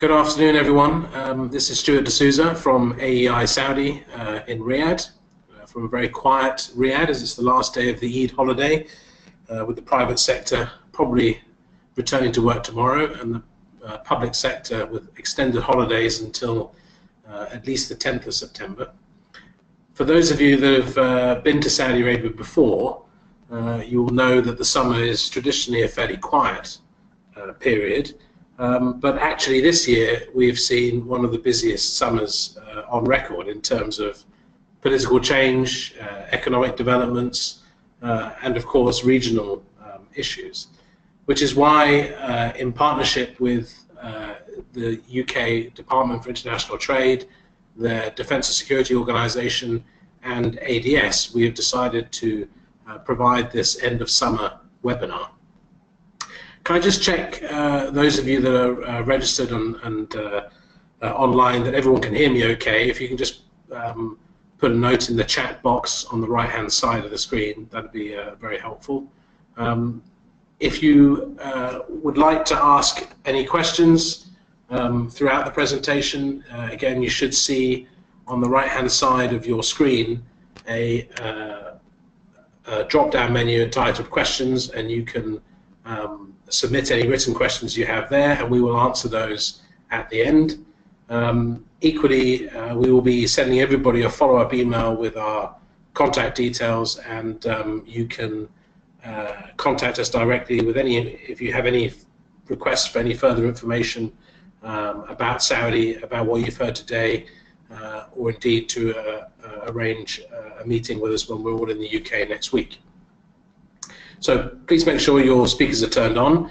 Good afternoon, everyone. This is Stuart D'Souza from AEI Saudi in Riyadh, from a very quiet Riyadh, as it's the last day of the Eid holiday, with the private sector probably returning to work tomorrow, and the public sector with extended holidays until at least the 10th of September. For those of you that have been to Saudi Arabia before, you will know that the summer is traditionally a fairly quiet period. But actually this year we've seen one of the busiest summers on record in terms of political change, economic developments, and of course regional issues, which is why in partnership with the UK Department for International Trade, the Defence and Security Organisation and ADS, we have decided to provide this end of summer webinar. Can I just check those of you that are registered and online that everyone can hear me okay? If you can just put a note in the chat box on the right hand side of the screen, that would be very helpful. If you would like to ask any questions throughout the presentation, again you should see on the right hand side of your screen a drop down menu entitled questions, and you can submit any written questions you have there, and we will answer those at the end. Equally, we will be sending everybody a follow-up email with our contact details, and you can contact us directly with if you have any requests for any further information about Saudi, about what you've heard today, or indeed to arrange a meeting with us when we're all in the UK next week. So please make sure your speakers are turned on.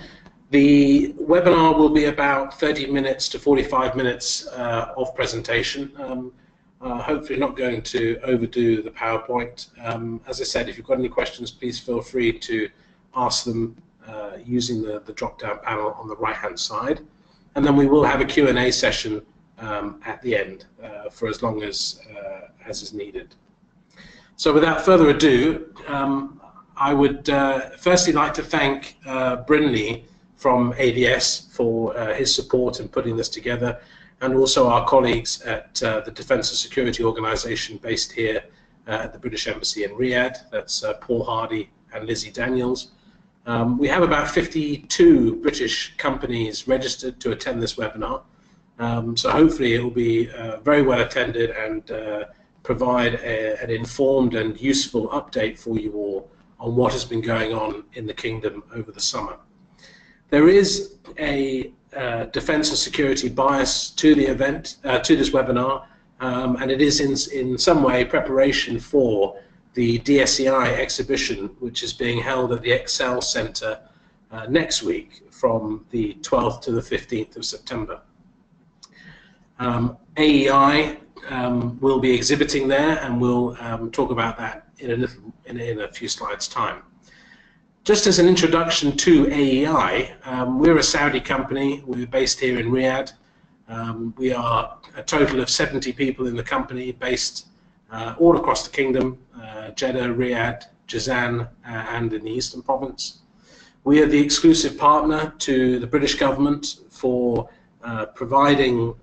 The webinar will be about 30 minutes to 45 minutes of presentation. Hopefully not going to overdo the PowerPoint. As I said, if you've got any questions, please feel free to ask them using the drop-down panel on the right-hand side. And then we will have a Q&A session at the end for as long as is needed. So without further ado, I would firstly like to thank Brynley from ADS for his support in putting this together, and also our colleagues at the Defence and Security Organisation based here at the British Embassy in Riyadh. That's Paul Hardy and Lizzie Daniels. We have about 52 British companies registered to attend this webinar, so hopefully it will be very well attended and provide an informed and useful update for you all on what has been going on in the kingdom over the summer. There is a defence and security bias to the event, to this webinar, and it is in some way preparation for the DSEI exhibition, which is being held at the Excel Centre next week from the 12th to the 15th of September. AEI will be exhibiting there, and we'll talk about that in a few slides' time. Just as an introduction to AEI, we're a Saudi company. We're based here in Riyadh. We are a total of 70 people in the company, based all across the kingdom, Jeddah, Riyadh, Jazan, and in the Eastern Province. We are the exclusive partner to the British government for providing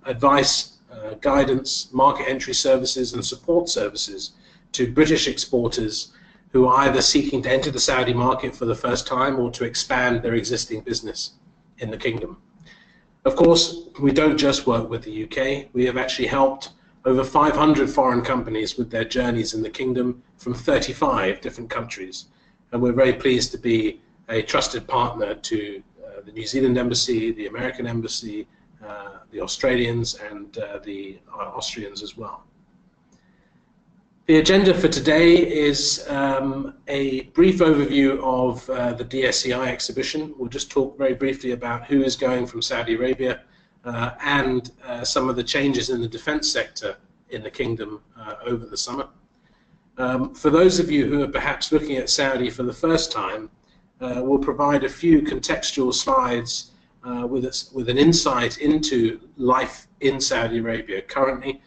advice, guidance, market entry services and support services to British exporters who are either seeking to enter the Saudi market for the first time or to expand their existing business in the kingdom. Of course, we don't just work with the UK. We have actually helped over 500 foreign companies with their journeys in the kingdom from 35 different countries, and we're very pleased to be a trusted partner to the New Zealand Embassy, the American Embassy, the Australians, and the Austrians as well. The agenda for today is a brief overview of the DSEI exhibition. We'll just talk very briefly about who is going from Saudi Arabia and some of the changes in the defense sector in the kingdom over the summer. For those of you who are perhaps looking at Saudi for the first time, we'll provide a few contextual slides with an insight into life in Saudi Arabia currently,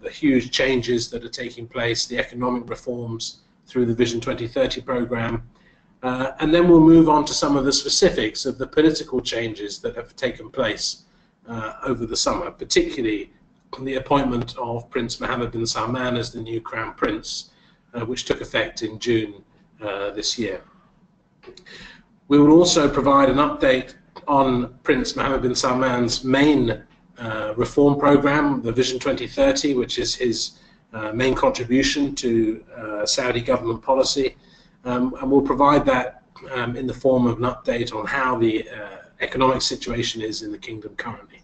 the huge changes that are taking place, the economic reforms through the Vision 2030 program, And then we'll move on to some of the specifics of the political changes that have taken place over the summer, particularly the appointment of Prince Mohammed bin Salman as the new Crown Prince, which took effect in June this year. We will also provide an update on Prince Mohammed bin Salman's main reform program, the Vision 2030, which is his main contribution to Saudi government policy, and we'll provide that in the form of an update on how the economic situation is in the kingdom currently.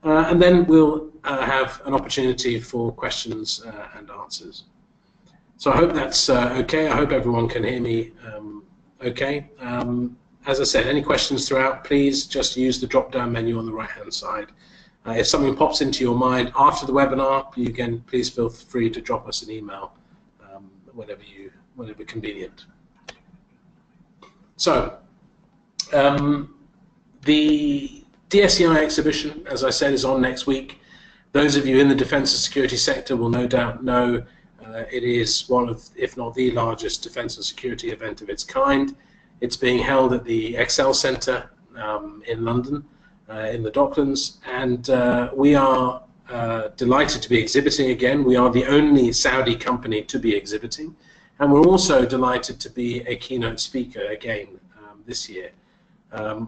And then we'll have an opportunity for questions and answers. So I hope that's okay. I hope everyone can hear me okay. As I said, any questions throughout, please just use the drop-down menu on the right-hand side. If something pops into your mind after the webinar, you can please feel free to drop us an email whenever convenient. So, the DSEI exhibition, as I said, is on next week. Those of you in the defence and security sector will no doubt know it is one of, if not the largest defence and security event of its kind. It's being held at the Excel Centre in London, in the Docklands, and we are delighted to be exhibiting again. We are the only Saudi company to be exhibiting, and we're also delighted to be a keynote speaker again this year.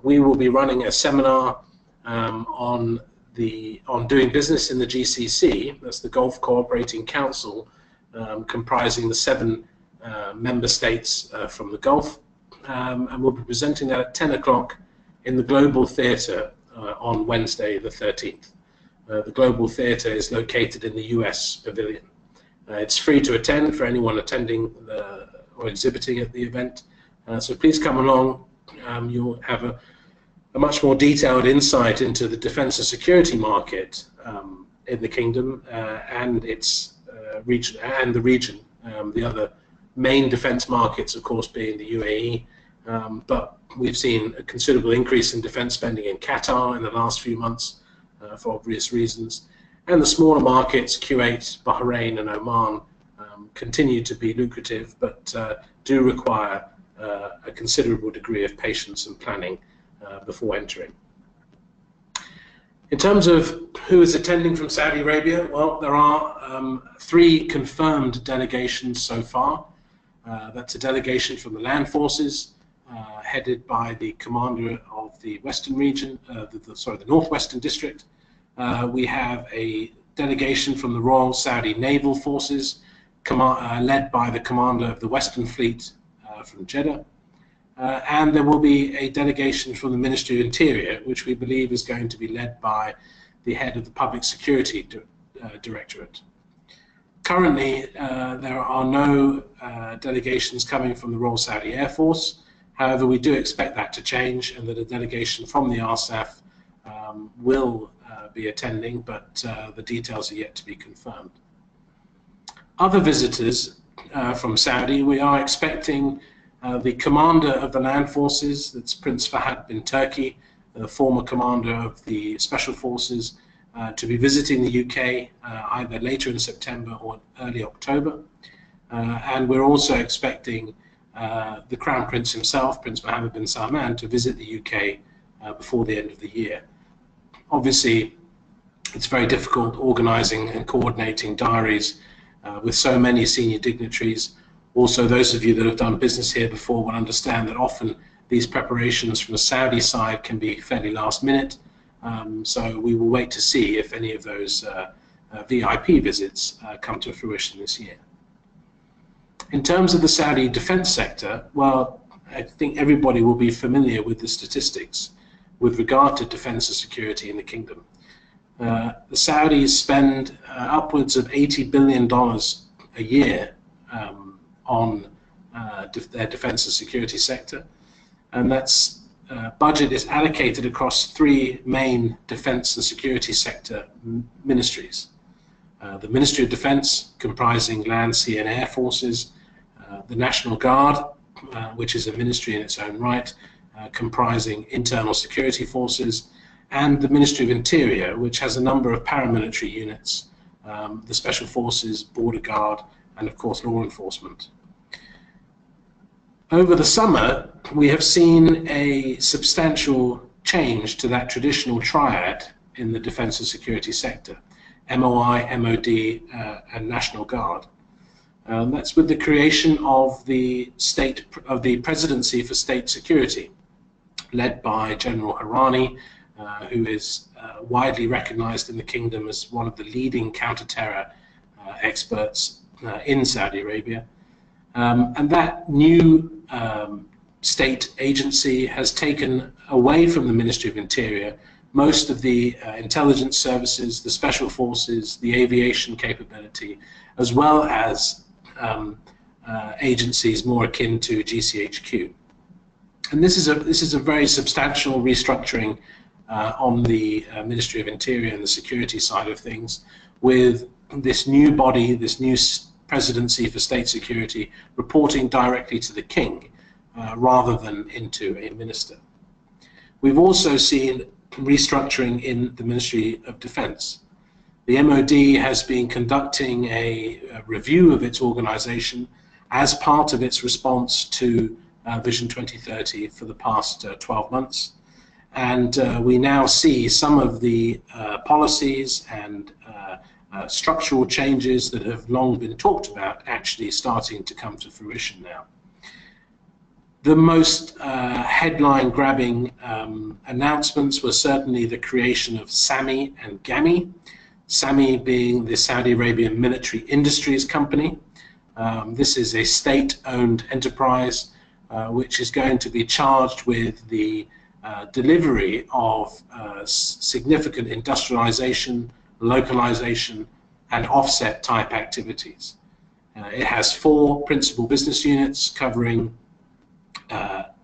We will be running a seminar on doing business in the GCC. That's the Gulf Cooperating Council, comprising the 7 member states from the Gulf, and we'll be presenting that at 10 o'clock in the Global Theatre on Wednesday the 13th. The Global Theatre is located in the US Pavilion. It's free to attend for anyone attending or exhibiting at the event, so please come along. You'll have a much more detailed insight into the defence and security market in the kingdom and its region and the region. The other main defence markets, of course, being the UAE, but we've seen a considerable increase in defence spending in Qatar in the last few months for obvious reasons. And the smaller markets, Kuwait, Bahrain and Oman, continue to be lucrative, but do require a considerable degree of patience and planning before entering. In terms of who is attending from Saudi Arabia, well, there are 3 confirmed delegations so far. That's a delegation from the land forces, headed by the commander of the Western region, the Northwestern District. We have a delegation from the Royal Saudi Naval Forces, led by the commander of the Western Fleet from Jeddah. And there will be a delegation from the Ministry of Interior, which we believe is going to be led by the head of the Public Security Directorate. Currently, there are no delegations coming from the Royal Saudi Air Force. However, we do expect that to change, and that a delegation from the RSAF will be attending, but the details are yet to be confirmed. Other visitors from Saudi, we are expecting the commander of the land forces, that's Prince Fahad bin Turki, the former commander of the special forces, to be visiting the UK either later in September or early October. And we're also expecting the Crown Prince himself, Prince Mohammed bin Salman, to visit the UK before the end of the year. Obviously, it's very difficult organising and coordinating diaries with so many senior dignitaries. Also, those of you that have done business here before will understand that often these preparations from the Saudi side can be fairly last minute. So we will wait to see if any of those VIP visits come to fruition this year. In terms of the Saudi defense sector, well, I think everybody will be familiar with the statistics with regard to defense and security in the kingdom. The Saudis spend upwards of $80 billion a year on their defense and security sector, and that's budget is allocated across 3 main defense and security sector ministries. The Ministry of Defense, comprising land, sea and air forces, the National Guard, which is a ministry in its own right, comprising internal security forces, and the Ministry of Interior, which has a number of paramilitary units, the Special. Forces, Border Guard, and of course law enforcement. Over the summer, we have seen a substantial change to that traditional triad in the defence and security sector, MOI, MOD, and National Guard. That's with the creation of the Presidency for State Security, led by General Harani, who is widely recognized in the kingdom as one of the leading counter-terror experts in Saudi Arabia. And that new state agency has taken away from the Ministry of Interior most of the intelligence services, the special forces, the aviation capability, as well as agencies more akin to GCHQ. And this is a very substantial restructuring on the Ministry of Interior and the security side of things, with this new body, this new Presidency for State Security, reporting directly to the King rather than into a minister. We've also seen restructuring in the Ministry of Defence. The MOD has been conducting a review of its organisation as part of its response to Vision 2030 for the past 12 months. And we now see some of the policies and structural changes that have long been talked about actually starting to come to fruition now. The most headline-grabbing announcements were certainly the creation of SAMI and GAMI, SAMI being the Saudi Arabian Military Industries Company. This is a state-owned enterprise which is going to be charged with the delivery of significant industrialization, localization, and offset type activities. It has 4 principal business units covering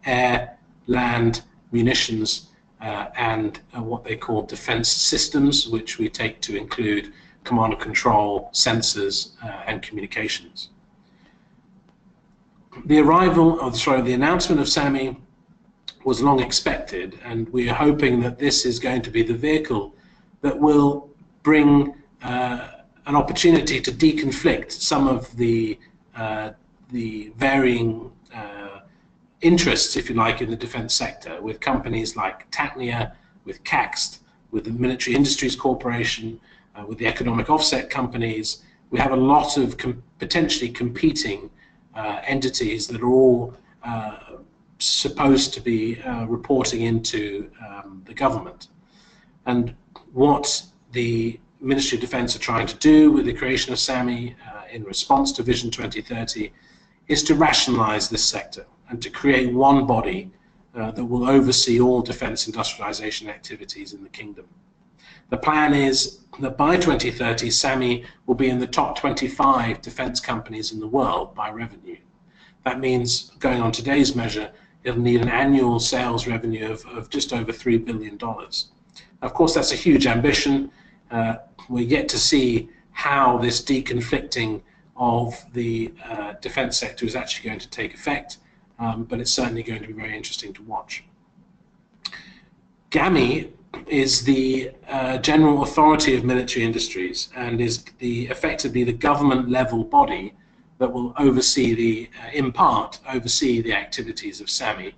air, land, munitions, and what they call defense systems, which we take to include command and control, sensors, and communications. The announcement of SAMI was long expected, and we are hoping that this is going to be the vehicle that will bring an opportunity to deconflict some of the varying interests, if you like, in the defense sector, with companies like Tatnia, with CAXT, with the Military Industries Corporation, with the economic offset companies. We have a lot of potentially competing entities that are all supposed to be reporting into the government. And what the Ministry of Defence are trying to do with the creation of SAMI in response to Vision 2030 is to rationalise this sector and to create one body that will oversee all defence industrialisation activities in the kingdom. The plan is that by 2030, SAMI will be in the top 25 defence companies in the world by revenue. That means, going on today's measure, it'll need an annual sales revenue of just over $3 billion. Of course, that's a huge ambition. We're yet to see how this deconflicting of the defence sector is actually going to take effect, but it's certainly going to be very interesting to watch. GAMI is the general authority of military industries and is effectively the government level body that will oversee in part oversee the activities of SAMI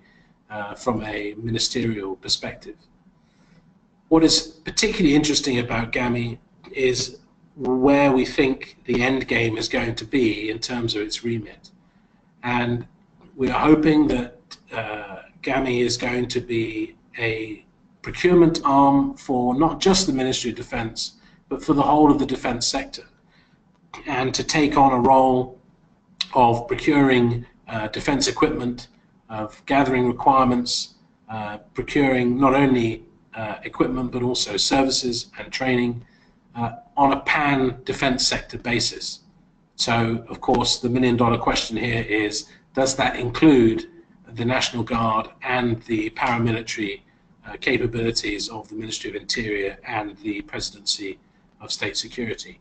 from a ministerial perspective. What is particularly interesting about GAMI is where we think the end game is going to be in terms of its remit. And we are hoping that GAMI is going to be a procurement arm for not just the Ministry of Defence, but for the whole of the defence sector, and to take on a role of procuring defence equipment, of gathering requirements, procuring not only equipment but also services and training on a pan-defence sector basis. So, of course, the million-dollar question here is, does that include the National Guard and the paramilitary capabilities of the Ministry of Interior and the Presidency of State Security?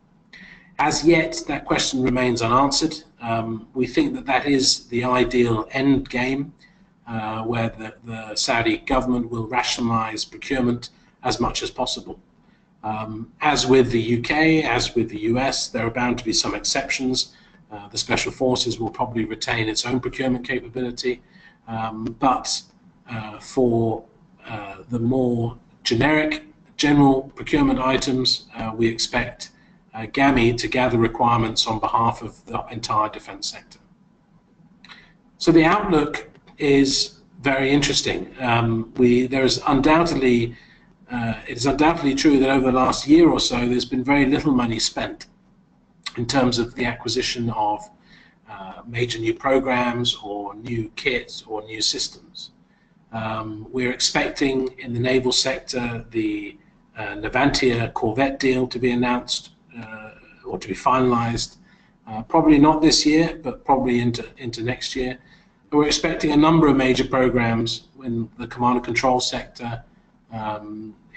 As yet, that question remains unanswered. We think that that is the ideal end game, where the Saudi government will rationalise procurement as much as possible. As with the UK, as with the US, there are bound to be some exceptions, The Special Forces will probably retain its own procurement capability, but for the more general procurement items, we expect GAMI to gather requirements on behalf of the entire defence sector. So the outlook is very interesting. It is undoubtedly true that over the last year or so there's been very little money spent in terms of the acquisition of major new programs or new kits or new systems. We're expecting in the naval sector the Navantia Corvette deal to be announced or to be finalized, probably not this year, but probably into next year. And we're expecting a number of major programs in the command and control sector,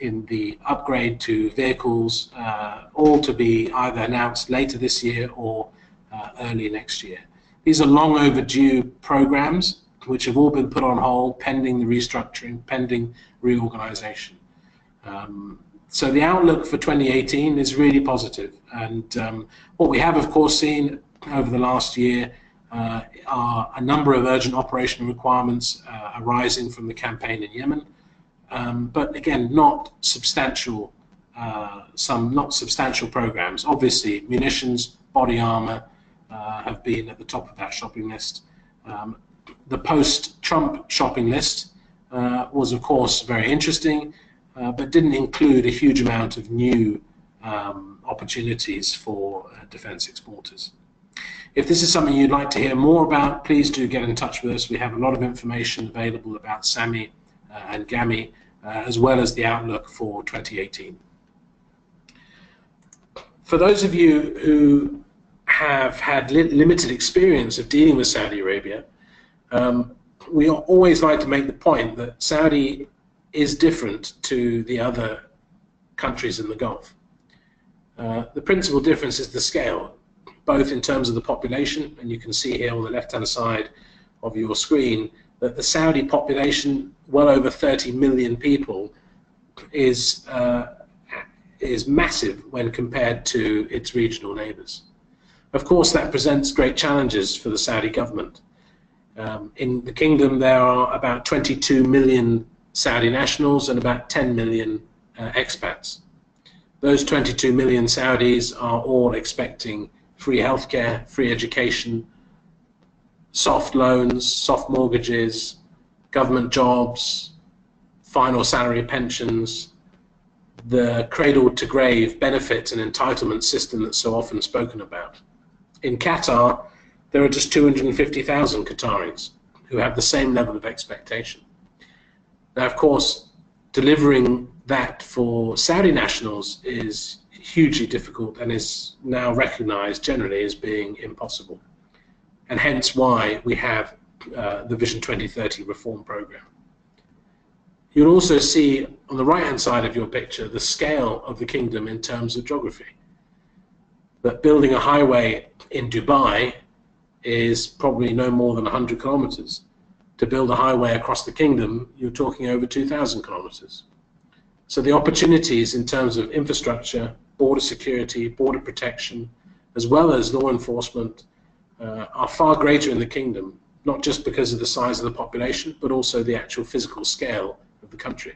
in the upgrade to vehicles, all to be either announced later this year or early next year. These are long overdue programs which have all been put on hold pending the restructuring, pending reorganization. So the outlook for 2018 is really positive, and what we have of course seen over the last year are a number of urgent operational requirements arising from the campaign in Yemen, but again not substantial, not substantial programs. Obviously munitions, body armor have been at the top of that shopping list. The post-Trump shopping list was of course very interesting, but didn't include a huge amount of new opportunities for defence exporters. If this is something you'd like to hear more about, please do get in touch with us. We have a lot of information available about SAMI and GAMI, as well as the outlook for 2018. For those of you who have had limited experience of dealing with Saudi Arabia, we always like to make the point that Saudi is different to the other countries in the Gulf. The principal difference is the scale, both in terms of the population, and you can see here on the left-hand side of your screen that the Saudi population, well over 30 million people, is massive when compared to its regional neighbours. Of course, that presents great challenges for the Saudi government. In the kingdom, there are about 22 million Saudi nationals and about 10 million expats. Those 22 million Saudis are all expecting free healthcare, free education, soft loans, soft mortgages, government jobs, final salary pensions, the cradle-to-grave benefits and entitlement system that's so often spoken about. In Qatar, there are just 250,000 Qataris who have the same level of expectation. Now, of course, delivering that for Saudi nationals is hugely difficult and is now recognized generally as being impossible, and hence why we have the Vision 2030 reform program. You'll also see on the right-hand side of your picture the scale of the kingdom in terms of geography. That building a highway in Dubai is probably no more than 100 kilometers. To build a highway across the kingdom, you're talking over 2,000 kilometers. So the opportunities in terms of infrastructure, border security, border protection, as well as law enforcement, are far greater in the kingdom, not just because of the size of the population, but also the actual physical scale of the country.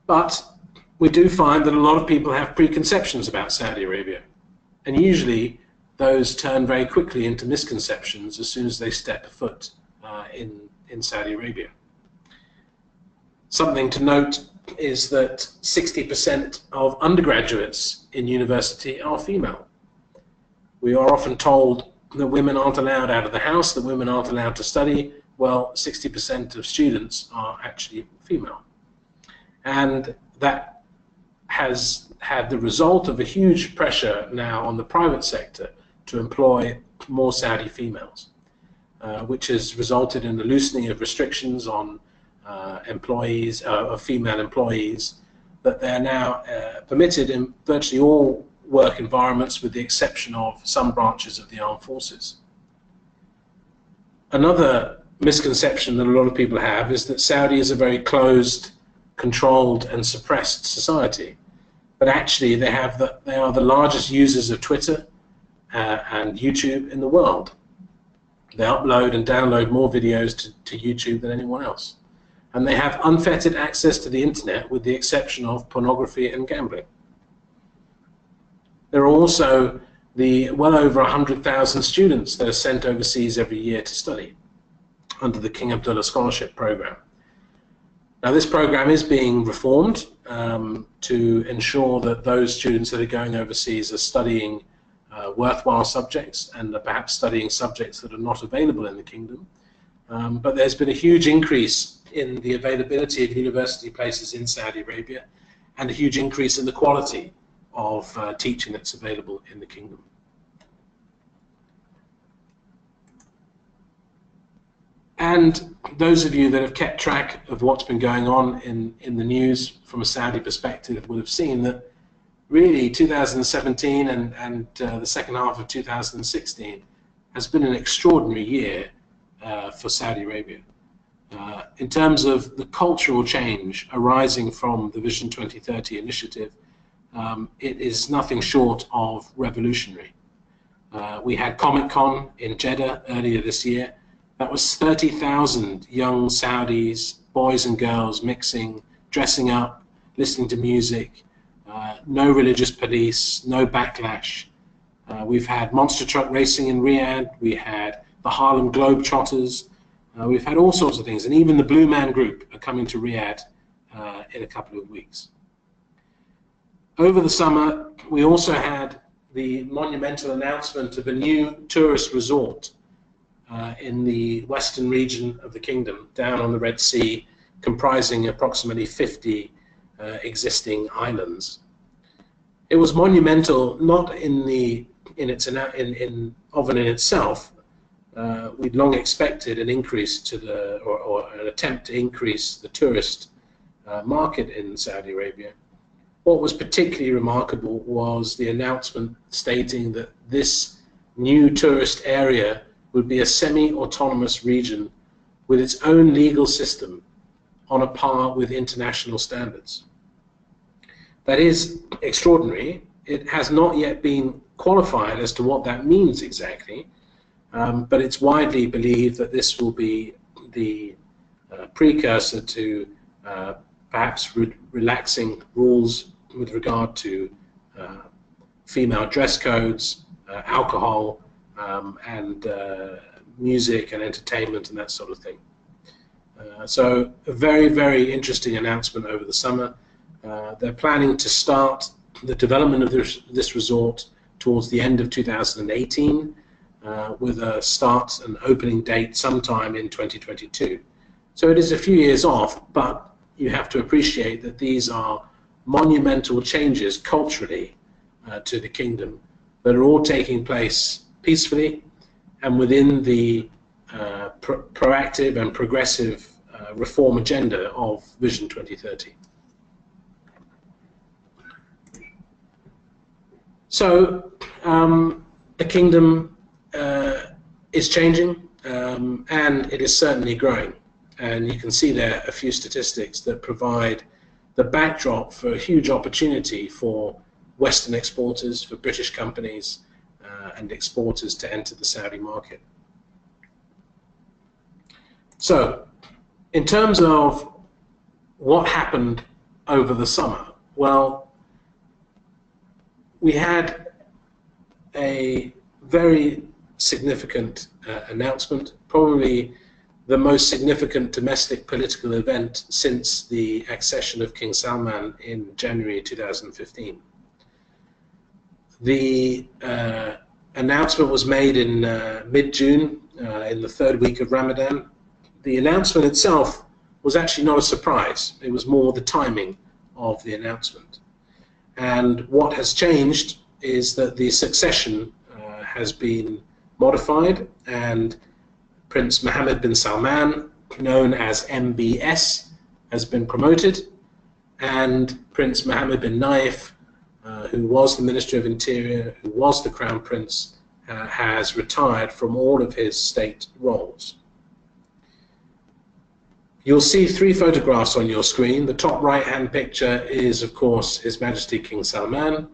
But we do find that a lot of people have preconceptions about Saudi Arabia, and usually those turn very quickly into misconceptions as soon as they step foot in Saudi Arabia. Something to note is that 60% of undergraduates in university are female. We are often told that women aren't allowed out of the house, that women aren't allowed to study. Well, 60% of students are actually female. And that has had the result of a huge pressure now on the private sector to employ more Saudi females, which has resulted in the loosening of restrictions on employees, of female employees, that they're now permitted in virtually all work environments with the exception of some branches of the armed forces. Another misconception that a lot of people have is that Saudi is a very closed, controlled and suppressed society. But actually they are the largest users of Twitter, and YouTube in the world. They upload and download more videos to YouTube than anyone else. And they have unfettered access to the internet with the exception of pornography and gambling. There are also the well over 100,000 students that are sent overseas every year to study under the King Abdullah Scholarship Program. Now this program is being reformed to ensure that those students that are going overseas are studying worthwhile subjects and are perhaps studying subjects that are not available in the kingdom. But there's been a huge increase in the availability of university places in Saudi Arabia and a huge increase in the quality of teaching that's available in the kingdom. And those of you that have kept track of what's been going on in the news from a Saudi perspective would have seen that really 2017 and the second half of 2016 has been an extraordinary year for Saudi Arabia. In terms of the cultural change arising from the Vision 2030 initiative, it is nothing short of revolutionary. We had Comic-Con in Jeddah earlier this year. That was 30,000 young Saudis, boys and girls mixing, dressing up, listening to music, no religious police, no backlash. We've had monster truck racing in Riyadh, we had the Harlem Globetrotters, we've had all sorts of things, and even the Blue Man Group are coming to Riyadh in a couple of weeks. Over the summer, we also had the monumental announcement of a new tourist resort in the western region of the kingdom, down on the Red Sea, comprising approximately 50 existing islands. It was monumental, not in itself. We'd long expected an increase to the, or an attempt to increase the tourist market in Saudi Arabia. What was particularly remarkable was the announcement stating that this new tourist area would be a semi-autonomous region with its own legal system on a par with international standards. That is extraordinary. It has not yet been qualified as to what that means exactly, but it's widely believed that this will be the precursor to perhaps relaxing rules with regard to female dress codes, alcohol, and music and entertainment and that sort of thing. So a very, very interesting announcement over the summer. They're planning to start the development of this resort towards the end of 2018 with a start and opening date sometime in 2022. So it is a few years off, but you have to appreciate that these are monumental changes culturally to the kingdom that are all taking place peacefully and within the proactive and progressive reform agenda of Vision 2030. So the kingdom is changing and it is certainly growing. And you can see there a few statistics that provide the backdrop for a huge opportunity for Western exporters, for British companies and exporters to enter the Saudi market. So, in terms of what happened over the summer, well, we had a very significant announcement, probably the most significant domestic political event since the accession of King Salman in January 2015. The announcement was made in mid-June, in the third week of Ramadan. The announcement itself was actually not a surprise. It was more the timing of the announcement. And what has changed is that the succession has been modified, and Prince Mohammed bin Salman, known as MBS, has been promoted, and Prince Mohammed bin Naif, who was the Minister of Interior, who was the Crown Prince, has retired from all of his state roles. You'll see three photographs on your screen. The top right-hand picture is, of course, His Majesty King Salman.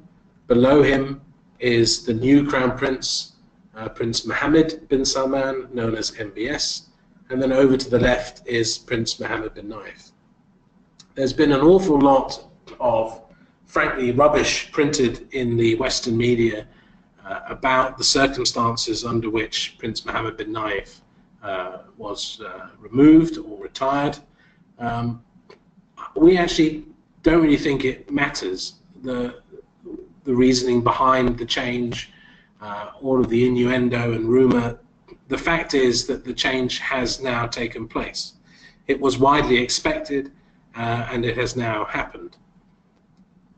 Below him is the new Crown Prince, Prince Mohammed bin Salman, known as MBS, and then over to the left is Prince Mohammed bin Nayef. There's been an awful lot of, frankly, rubbish printed in the Western media about the circumstances under which Prince Mohammed bin Nayef was removed or retired. We actually don't really think it matters, the reasoning behind the change, all of the innuendo and rumor. The fact is that the change has now taken place. It was widely expected, and it has now happened.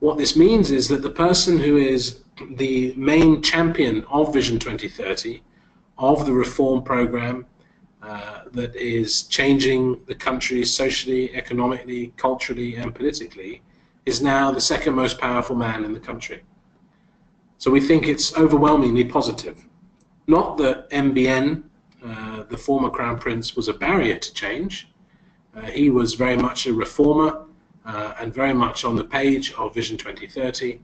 What this means is that the person who is the main champion of Vision 2030, of the reform program that is changing the country socially, economically, culturally, and politically, is now the second most powerful man in the country. So we think it's overwhelmingly positive. Not that MBN, the former Crown Prince, was a barrier to change. He was very much a reformer and very much on the page of Vision 2030.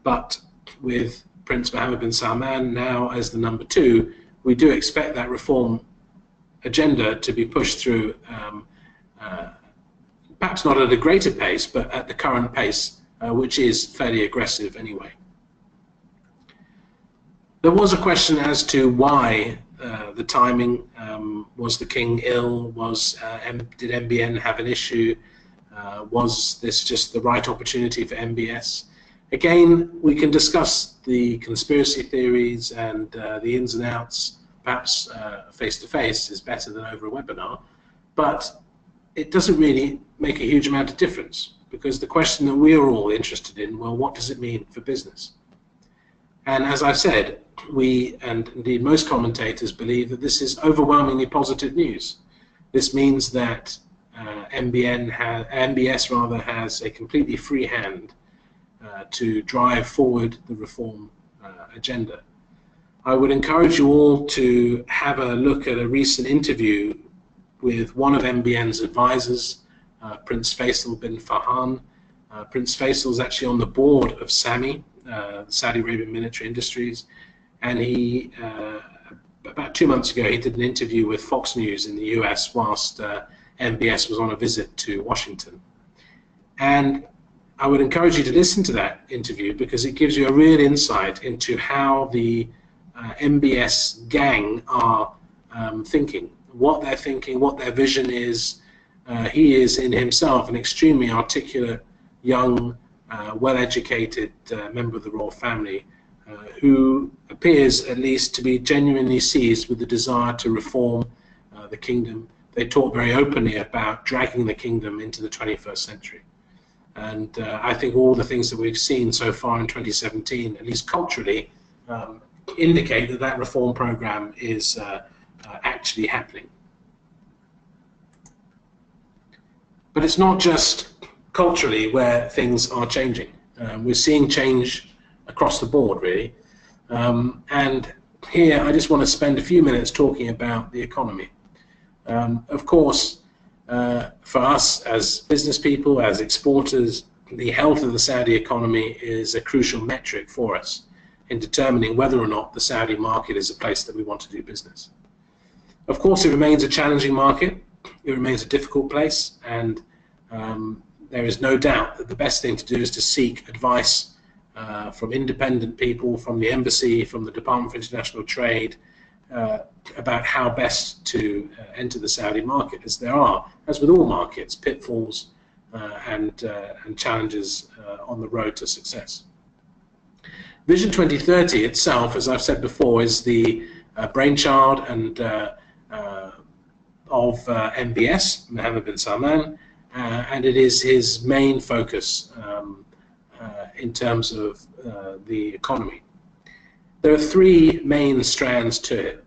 But with Prince Mohammed bin Salman now as the number 2, we do expect that reform agenda to be pushed through, perhaps not at a greater pace, but at the current pace, which is fairly aggressive anyway. There was a question as to why the timing. Was the king ill? Did MBN have an issue? Was this just the right opportunity for MBS? Again, we can discuss the conspiracy theories and the ins and outs. Perhaps face-to-face is better than over a webinar, but it doesn't really make a huge amount of difference, because the question that we're all interested in, well, what does it mean for business? And as I've said, we, and indeed most commentators, believe that this is overwhelmingly positive news. This means that MBS rather has a completely free hand to drive forward the reform agenda. I would encourage you all to have a look at a recent interview with one of MBN's advisors, Prince Faisal bin Farhan. Prince Faisal is actually on the board of SAMI, the Saudi Arabian Military Industries, and he, about 2 months ago, he did an interview with Fox News in the US whilst MBS was on a visit to Washington. And I would encourage you to listen to that interview, because it gives you a real insight into how the MBS gang are thinking, what they're thinking, what their vision is. He is in himself an extremely articulate, young, well-educated member of the royal family who appears at least to be genuinely seized with the desire to reform the kingdom. They talk very openly about dragging the kingdom into the 21st century. And I think all the things that we've seen so far in 2017, at least culturally, indicate that that reform program is actually happening. But it's not just culturally where things are changing. We're seeing change across the board, really. And here I just want to spend a few minutes talking about the economy. Of course, for us as business people, as exporters, the health of the Saudi economy is a crucial metric for us in determining whether or not the Saudi market is a place that we want to do business. Of course, it remains a challenging market. It remains a difficult place, and there is no doubt that the best thing to do is to seek advice from independent people, from the embassy, from the Department for International Trade, about how best to enter the Saudi market, as there are, as with all markets, pitfalls and challenges on the road to success. Vision 2030 itself, as I've said before, is the brainchild and of MBS, Mohammed bin Salman, and it is his main focus in terms of the economy. There are 3 main strands to it.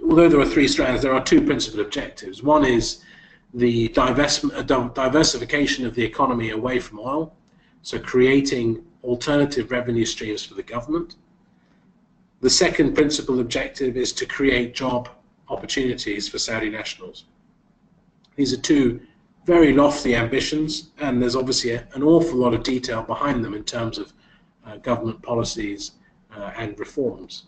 Although there are 3 strands, there are 2 principal objectives. One is the diversification of the economy away from oil, so creating alternative revenue streams for the government. The second principal objective is to create job opportunities for Saudi nationals. These are 2 very lofty ambitions, and there's obviously an awful lot of detail behind them in terms of government policies and reforms.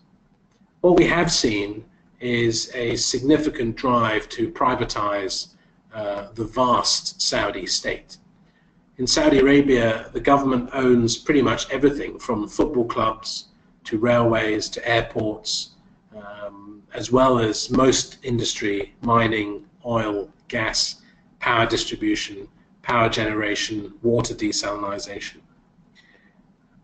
What we have seen is a significant drive to privatize the vast Saudi state. In Saudi Arabia, the government owns pretty much everything from football clubs to railways to airports, as well as most industry, mining, oil, gas, power distribution, power generation, water desalination.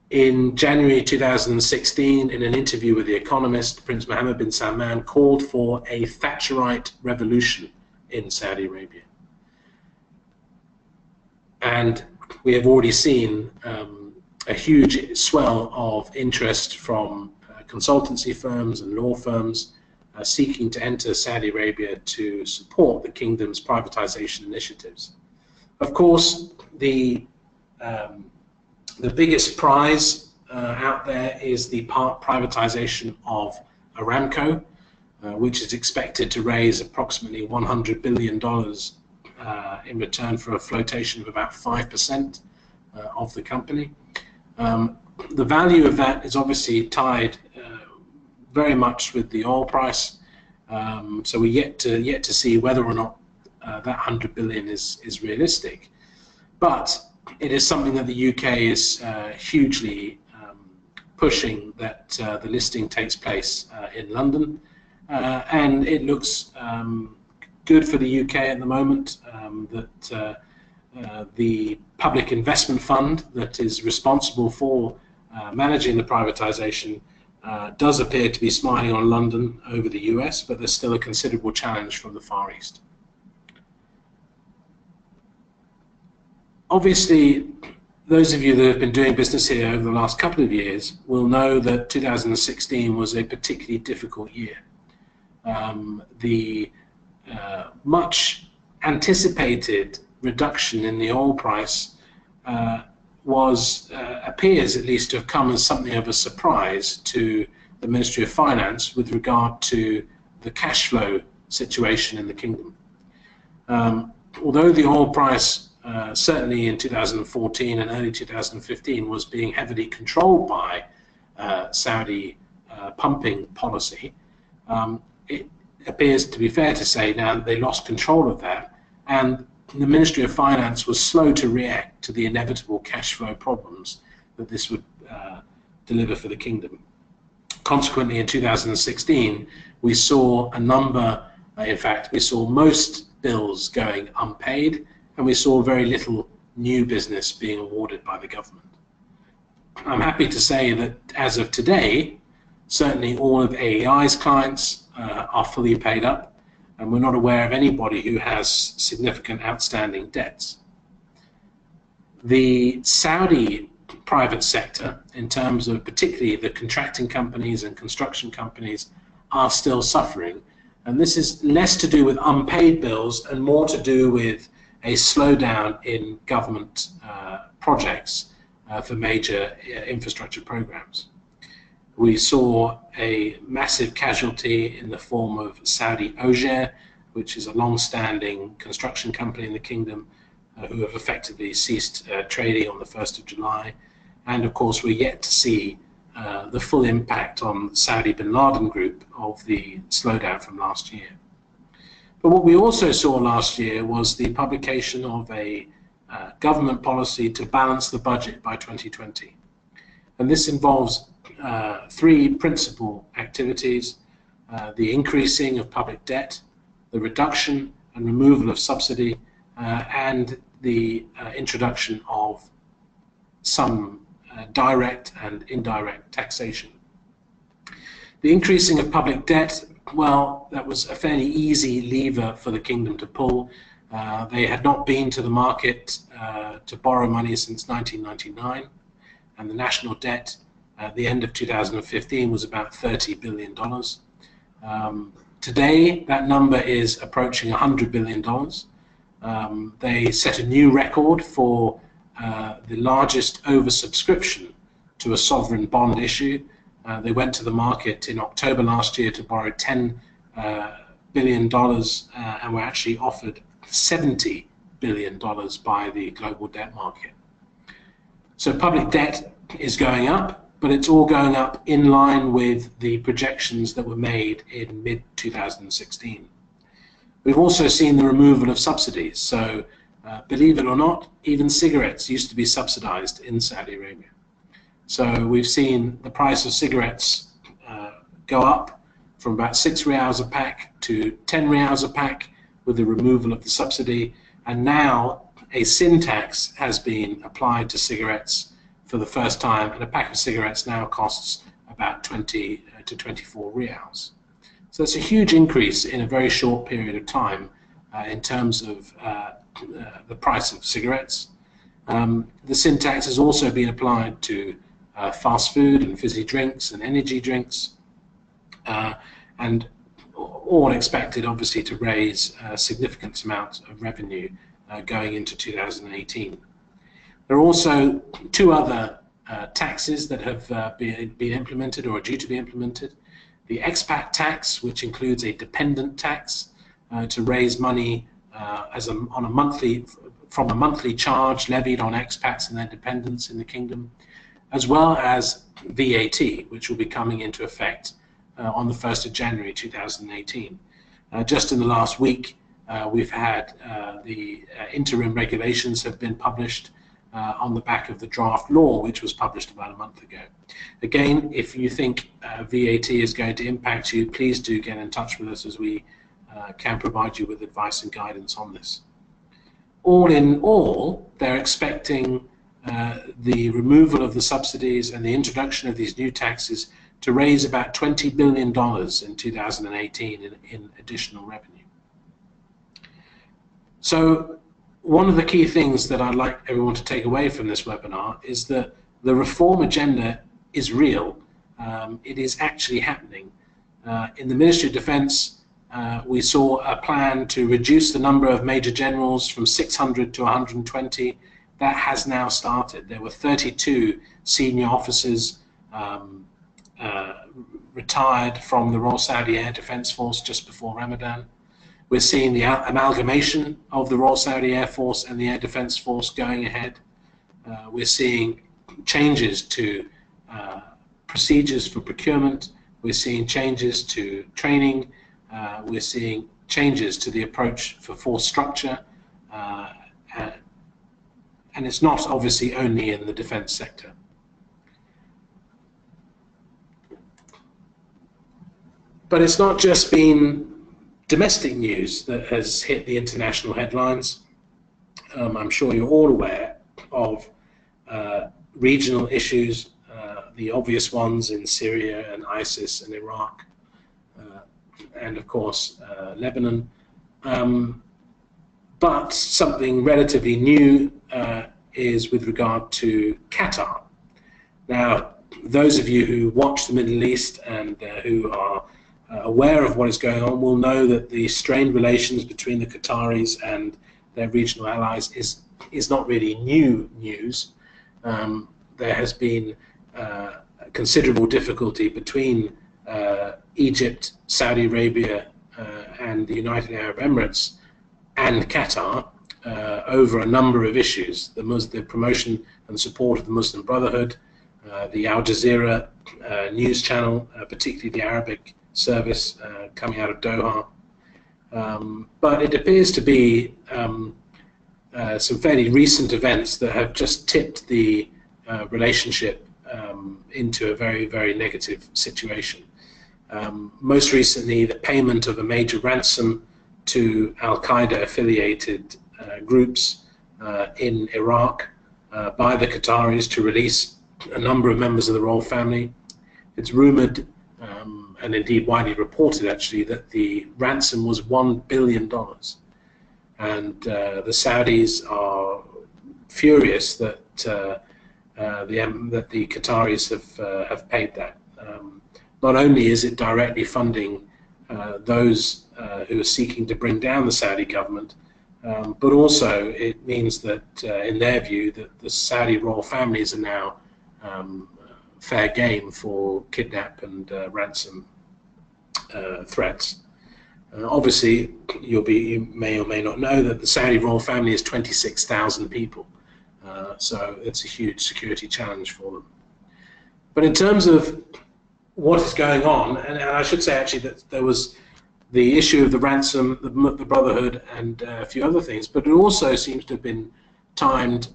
In January 2016, in an interview with The Economist, Prince Mohammed bin Salman called for a Thatcherite revolution in Saudi Arabia. And we have already seen a huge swell of interest from consultancy firms and law firms seeking to enter Saudi Arabia to support the kingdom's privatization initiatives. Of course, the biggest prize out there is the part privatization of Aramco, which is expected to raise approximately $100 billion in return for a flotation of about 5% of the company. The value of that is obviously tied very much with the oil price, so we're yet to see whether or not that 100 billion is realistic. But it is something that the UK is hugely pushing, that the listing takes place in London, and it looks good for the UK at the moment, that the public investment fund that is responsible for managing the privatization does appear to be smiling on London over the US, but there's still a considerable challenge from the Far East. Obviously, those of you that have been doing business here over the last couple of years will know that 2016 was a particularly difficult year. The much anticipated reduction in the oil price appears at least to have come as something of a surprise to the Ministry of Finance with regard to the cash flow situation in the kingdom. Although the oil price certainly in 2014 and early 2015 was being heavily controlled by Saudi pumping policy, it appears to be fair to say now that they lost control of that, and the Ministry of Finance was slow to react to the inevitable cash flow problems that this would deliver for the kingdom. Consequently, in 2016, we saw a number, in fact, we saw most bills going unpaid, and we saw very little new business being awarded by the government. I'm happy to say that as of today, certainly all of AEI's clients are fully paid up, and we're not aware of anybody who has significant outstanding debts. The Saudi private sector, in terms of particularly the contracting companies and construction companies, are still suffering, and this is less to do with unpaid bills and more to do with a slowdown in government projects for major infrastructure programs. We saw a massive casualty in the form of Saudi Oger, which is a long-standing construction company in the kingdom, who have effectively ceased trading on the 1st of July. And of course, we're yet to see the full impact on Saudi bin Laden group of the slowdown from last year. But what we also saw last year was the publication of a government policy to balance the budget by 2020. And this involves three principal activities: the increasing of public debt, the reduction and removal of subsidy, and the introduction of some direct and indirect taxation. The increasing of public debt, well, that was a fairly easy lever for the kingdom to pull. They had not been to the market to borrow money since 1999, and the national debt at the end of 2015 was about $30 billion. Today, that number is approaching $100 billion. They set a new record for the largest oversubscription to a sovereign bond issue. They went to the market in October last year to borrow $10 billion and were actually offered $70 billion by the global debt market. So public debt is going up, but it's all going up in line with the projections that were made in mid-2016. We've also seen the removal of subsidies. So believe it or not, even cigarettes used to be subsidized in Saudi Arabia. So we've seen the price of cigarettes go up from about 6 riyals a pack to 10 riyals a pack with the removal of the subsidy, and now a sin tax has been applied to cigarettes for the first time, and a pack of cigarettes now costs about 20 to 24 riyals. So it's a huge increase in a very short period of time in terms of the price of cigarettes. The sin tax has also been applied to fast food and fizzy drinks and energy drinks, and all expected obviously to raise significant amounts of revenue going into 2018. There are also two other taxes that have been implemented or are due to be implemented. The expat tax, which includes a dependent tax to raise money from a monthly charge levied on expats and their dependents in the kingdom, as well as VAT, which will be coming into effect on the 1st of January 2018. Just in the last week, we've had the interim regulations have been published on the back of the draft law, which was published about a month ago. Again, if you think VAT is going to impact you, please do get in touch with us, as we can provide you with advice and guidance on this. All in all, they're expecting the removal of the subsidies and the introduction of these new taxes to raise about $20 billion in 2018 in additional revenue. So one of the key things that I'd like everyone to take away from this webinar is that the reform agenda is real. It is actually happening. In the Ministry of Defense, we saw a plan to reduce the number of major generals from 600 to 120. That has now started. There were 32 senior officers retired from the Royal Saudi Air Defense Force just before Ramadan. We're seeing the amalgamation of the Royal Saudi Air Force and the Air Defense Force going ahead. We're seeing changes to procedures for procurement. We're seeing changes to training. We're seeing changes to the approach for force structure. And it's not obviously only in the defense sector. But it's not just been domestic news that has hit the international headlines. I'm sure you're all aware of regional issues, the obvious ones in Syria and ISIS and Iraq, and of course Lebanon. But something relatively new is with regard to Qatar. Now, those of you who watch the Middle East and who are aware of what is going on will know that the strained relations between the Qataris and their regional allies is not really new news. There has been considerable difficulty between Egypt, Saudi Arabia, and the United Arab Emirates and Qatar over a number of issues: the promotion and support of the Muslim Brotherhood, the Al Jazeera news channel, particularly the Arabic service coming out of Doha. But it appears to be some fairly recent events that have just tipped the relationship into a very, very negative situation. Most recently, the payment of a major ransom to Al-Qaeda affiliated groups in Iraq by the Qataris to release a number of members of the royal family. It's rumored, and indeed widely reported actually, that the ransom was $1 billion. And the Saudis are furious that that the Qataris have paid that. Not only is it directly funding those who are seeking to bring down the Saudi government, but also it means that, in their view, that the Saudi royal families are now fair game for kidnap and ransom threats. Obviously, you may or may not know that the Saudi royal family is 26,000 people, so it's a huge security challenge for them. But in terms of what is going on, and I should say actually that there was the issue of the ransom, the Brotherhood, and a few other things, but it also seems to have been timed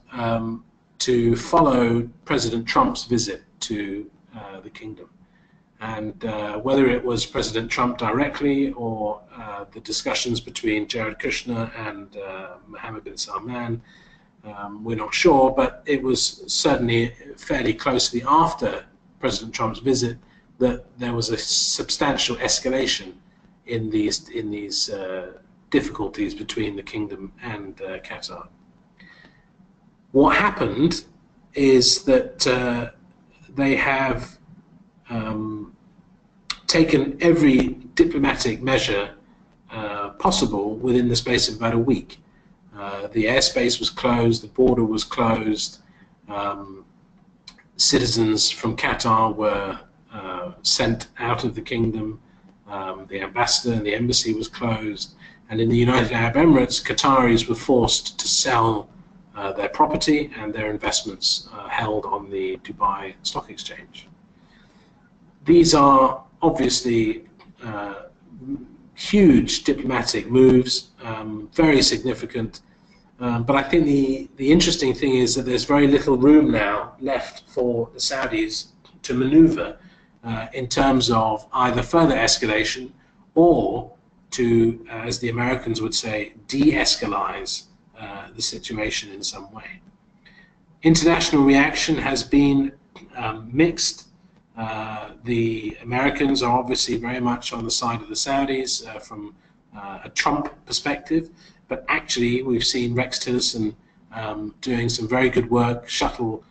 to follow President Trump's visit to the kingdom. And whether it was President Trump directly or the discussions between Jared Kushner and Mohammed bin Salman, we're not sure, but it was certainly fairly closely after President Trump's visit that there was a substantial escalation in these difficulties between the kingdom and Qatar. What happened is that they have taken every diplomatic measure possible within the space of about a week. The airspace was closed, the border was closed, citizens from Qatar were sent out of the kingdom, the ambassador and the embassy was closed, and in the United Arab Emirates, Qataris were forced to sell their property and their investments held on the Dubai Stock Exchange. These are obviously huge diplomatic moves, very significant, but I think the interesting thing is that there's very little room now left for the Saudis to maneuver in terms of either further escalation or to, as the Americans would say, de-escalate the situation in some way. International reaction has been mixed. The Americans are obviously very much on the side of the Saudis from a Trump perspective, but actually we've seen Rex Tillerson doing some very good work, shuttle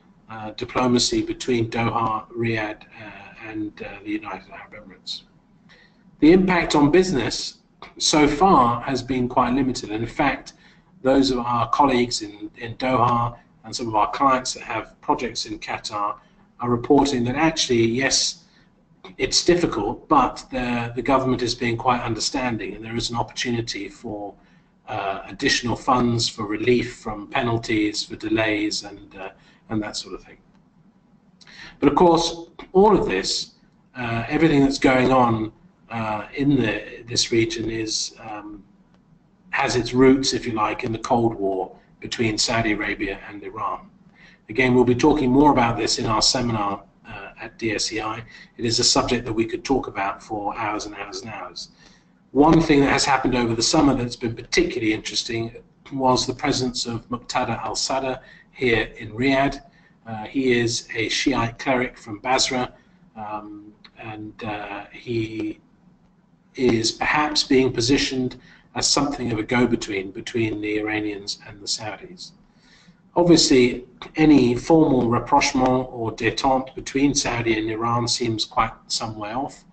diplomacy between Doha, Riyadh, and the United Arab Emirates. The impact on business so far has been quite limited, and in fact, those of our colleagues in Doha and some of our clients that have projects in Qatar are reporting that actually, yes, it's difficult, but the government is being quite understanding, and there is an opportunity for additional funds for relief from penalties, for delays, and that sort of thing. But of course, all of this, everything that's going on in this region has its roots, if you like, in the Cold War between Saudi Arabia and Iran. Again, we'll be talking more about this in our seminar at DSEI. It is a subject that we could talk about for hours and hours and hours. One thing that has happened over the summer that's been particularly interesting was the presence of Muqtada al-Sadr here in Riyadh. He is a Shiite cleric from Basra, and he is perhaps being positioned as something of a go-between between the Iranians and the Saudis. Obviously, any formal rapprochement or détente between Saudi and Iran seems quite some way off,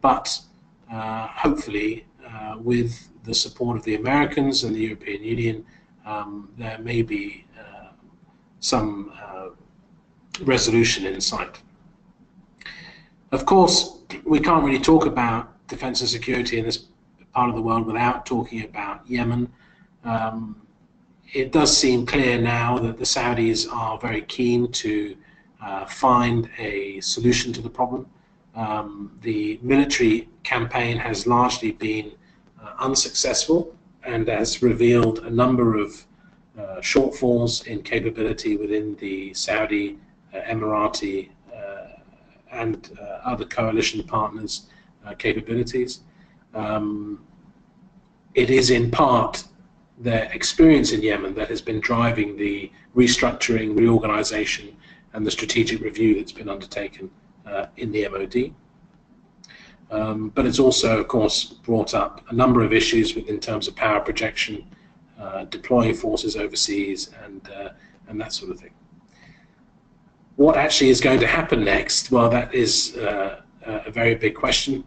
but hopefully, with the support of the Americans and the European Union, there may be some resolution in sight. Of course, we can't really talk about defense and security in this part of the world without talking about Yemen. It does seem clear now that the Saudis are very keen to find a solution to the problem. The military campaign has largely been unsuccessful and has revealed a number of shortfalls in capability within the Saudi, Emirati, and other coalition partners' capabilities. It is in part their experience in Yemen that has been driving the restructuring, reorganization, and the strategic review that's been undertaken in the MOD. But it's also, of course, brought up a number of issues in terms of power projection, deploying forces overseas, and that sort of thing. What actually is going to happen next? Well, that is a very big question.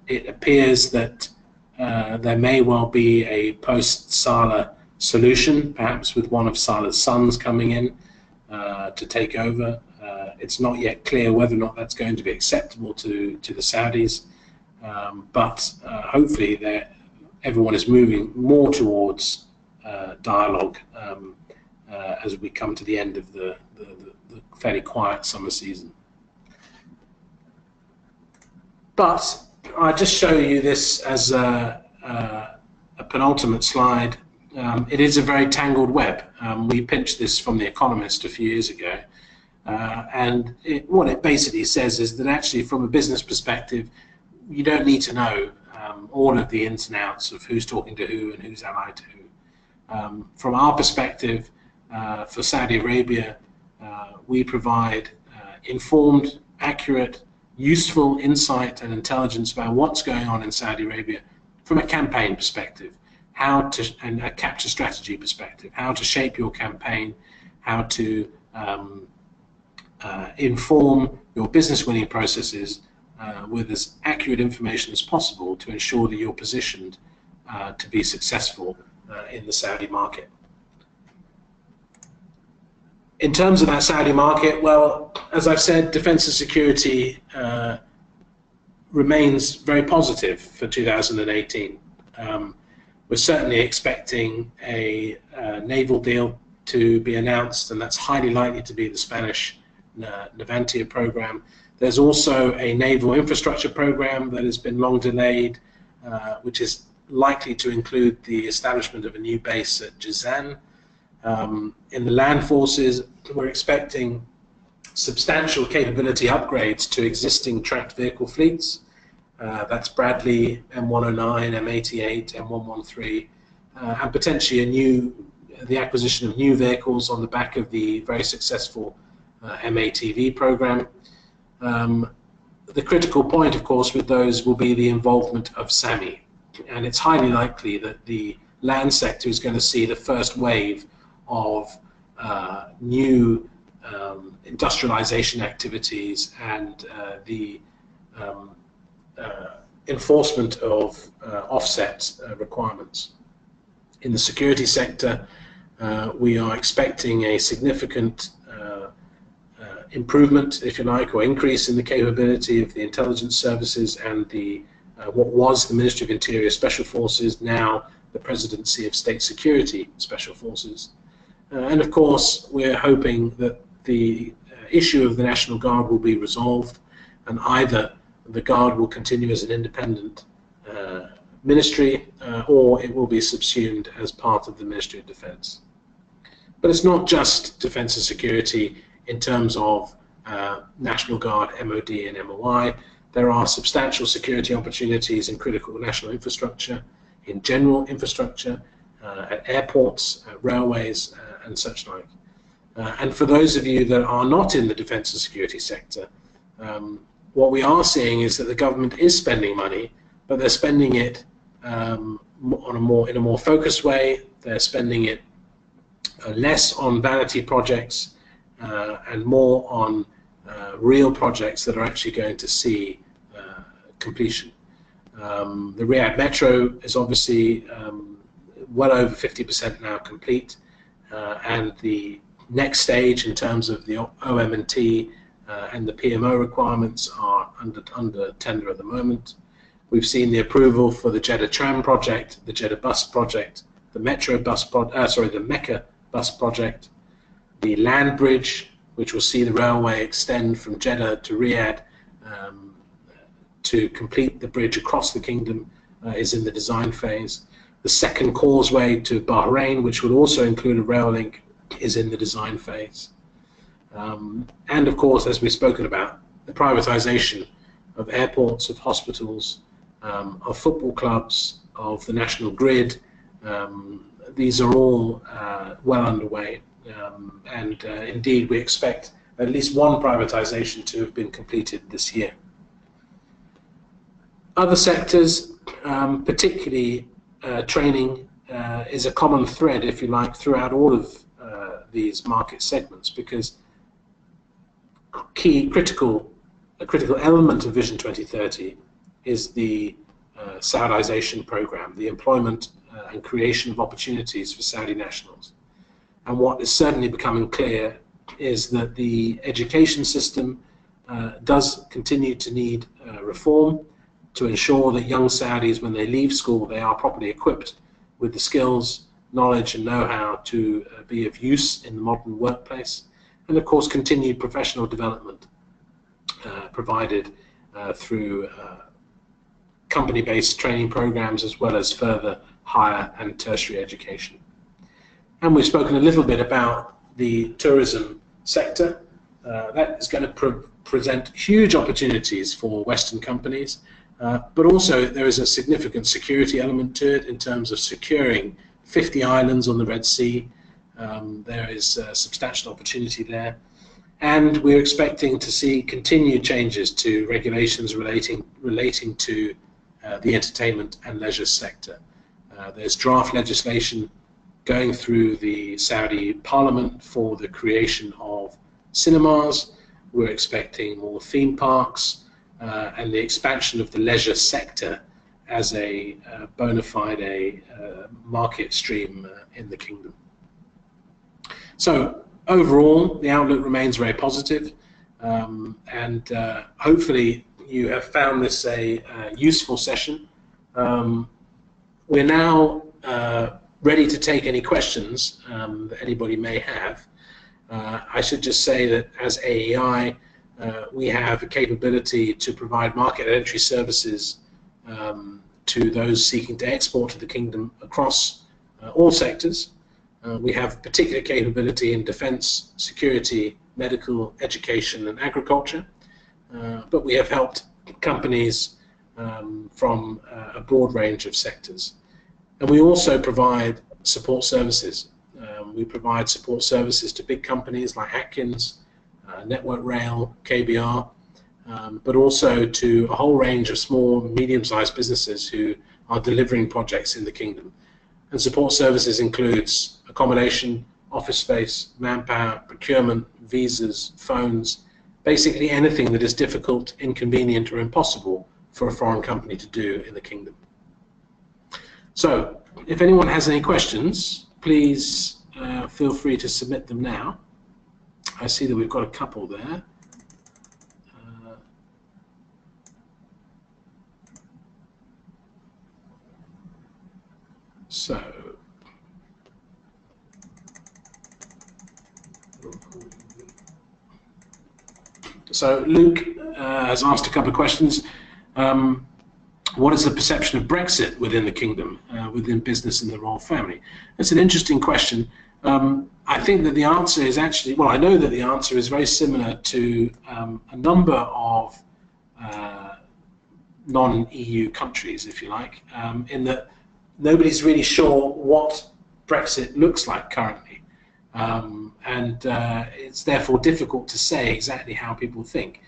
It appears that there may well be a post-Saleh solution, perhaps with one of Saleh's sons coming in to take over. It's not yet clear whether or not that's going to be acceptable to the Saudis. but hopefully everyone is moving more towards dialogue as we come to the end of the fairly quiet summer season. But I'll just show you this as a penultimate slide. It is a very tangled web. We pinched this from The Economist a few years ago. And what it basically says is that actually from a business perspective, you don't need to know all of the ins and outs of who's talking to who and who's allied to who. From our perspective, for Saudi Arabia, we provide informed, accurate, useful insight and intelligence about what's going on in Saudi Arabia from a campaign perspective, and a capture strategy perspective, how to shape your campaign, how to inform your business winning processes with as accurate information as possible to ensure that you're positioned to be successful in the Saudi market. In terms of that Saudi market, well, as I've said, defense and security remains very positive for 2018. We're certainly expecting a naval deal to be announced, and that's highly likely to be the Spanish Navantia program. There's also a naval infrastructure program that has been long delayed, which is likely to include the establishment of a new base at Jazan. In the land forces, we're expecting substantial capability upgrades to existing tracked vehicle fleets. That's Bradley, M109, M88, M113, and potentially the acquisition of new vehicles on the back of the very successful M-ATV program. The critical point, of course, with those will be the involvement of SAMI, and it's highly likely that the land sector is going to see the first wave of new industrialization activities and the enforcement of offset requirements. In the security sector, we are expecting a significant improvement, if you like, or increase in the capability of the intelligence services and the what was the Ministry of Interior Special Forces, now the Presidency of State Security Special Forces. And of course, we're hoping that the issue of the National Guard will be resolved, and either the Guard will continue as an independent ministry, or it will be subsumed as part of the Ministry of Defense. But it's not just defense and security in terms of National Guard, MOD, and MOI. There are substantial security opportunities in critical national infrastructure, in general infrastructure, at airports, railways, and such like. And for those of you that are not in the defense and security sector, what we are seeing is that the government is spending money, but they're spending it in a more focused way. They're spending it less on vanity projects and more on real projects that are actually going to see completion. The Riyadh Metro is obviously well over 50% now complete, and the next stage in terms of the OM&T and the PMO requirements are under tender at the moment. We've seen the approval for the Jeddah Tram project, the Jeddah Bus project, the Mecca Bus project, the land bridge, which will see the railway extend from Jeddah to Riyadh to complete the bridge across the kingdom, is in the design phase. The second causeway to Bahrain, which will also include a rail link, is in the design phase. And of course, as we've spoken about, the privatization of airports, of hospitals, of football clubs, of the national grid. These are all well underway, and indeed we expect at least one privatization to have been completed this year. Other sectors, particularly training, is a common thread, if you like, throughout all of these market segments, because a critical element of Vision 2030 is the Saudization program, the employment and creation of opportunities for Saudi nationals. And what is certainly becoming clear is that the education system does continue to need reform to ensure that young Saudis, when they leave school, they are properly equipped with the skills, knowledge and know-how to be of use in the modern workplace, and of course continued professional development provided through company-based training programs as well as further higher and tertiary education. And we've spoken a little bit about the tourism sector. That is going to present huge opportunities for Western companies, but also there is a significant security element to it in terms of securing 50 islands on the Red Sea. There is a substantial opportunity there. And we're expecting to see continued changes to regulations relating to the entertainment and leisure sector. There's draft legislation going through the Saudi parliament for the creation of cinemas. We're expecting more theme parks and the expansion of the leisure sector as a bona fide market stream in the kingdom. So overall, the outlook remains very positive, and hopefully you have found this a useful session. We're now ready to take any questions that anybody may have. I should just say that as AEI, we have a capability to provide market entry services to those seeking to export to the kingdom across all sectors. We have particular capability in defense, security, medical, education and agriculture, but we have helped companies from a broad range of sectors. And we also provide support services. We provide support services to big companies like Atkins, Network Rail, KBR, but also to a whole range of small, medium-sized businesses who are delivering projects in the kingdom. And support services includes accommodation, office space, manpower, procurement, visas, phones, basically anything that is difficult, inconvenient or impossible for a foreign company to do in the kingdom. So if anyone has any questions, please feel free to submit them now. I see that we've got a couple there. So Luke has asked a couple of questions. What is the perception of Brexit within the kingdom, within business and the royal family? That's an interesting question. I think that the answer is actually, well, I know that the answer is very similar to a number of non-EU countries, if you like, in that nobody's really sure what Brexit looks like currently. And it's therefore difficult to say exactly how people think.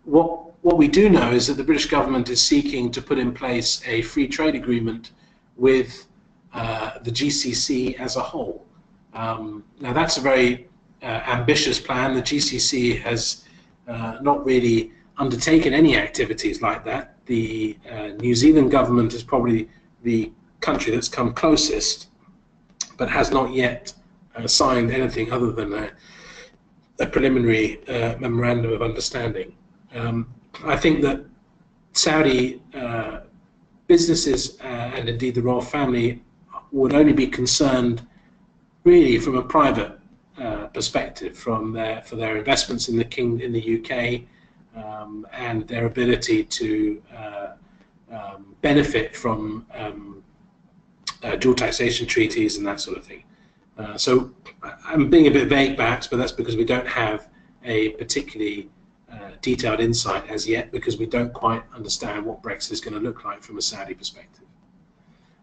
What we do know is that the British government is seeking to put in place a free trade agreement with the GCC as a whole. Now that's a very ambitious plan. The GCC has not really undertaken any activities like that. The New Zealand government is probably the country that's come closest, but has not yet signed anything other than a preliminary memorandum of understanding. I think that Saudi businesses and indeed the royal family would only be concerned really from a private perspective, for their investments in the UK and their ability to benefit from dual taxation treaties and that sort of thing. So I'm being a bit vague perhaps, but that's because we don't have a particularly detailed insight as yet, because we don't quite understand what Brexit is going to look like from a Saudi perspective.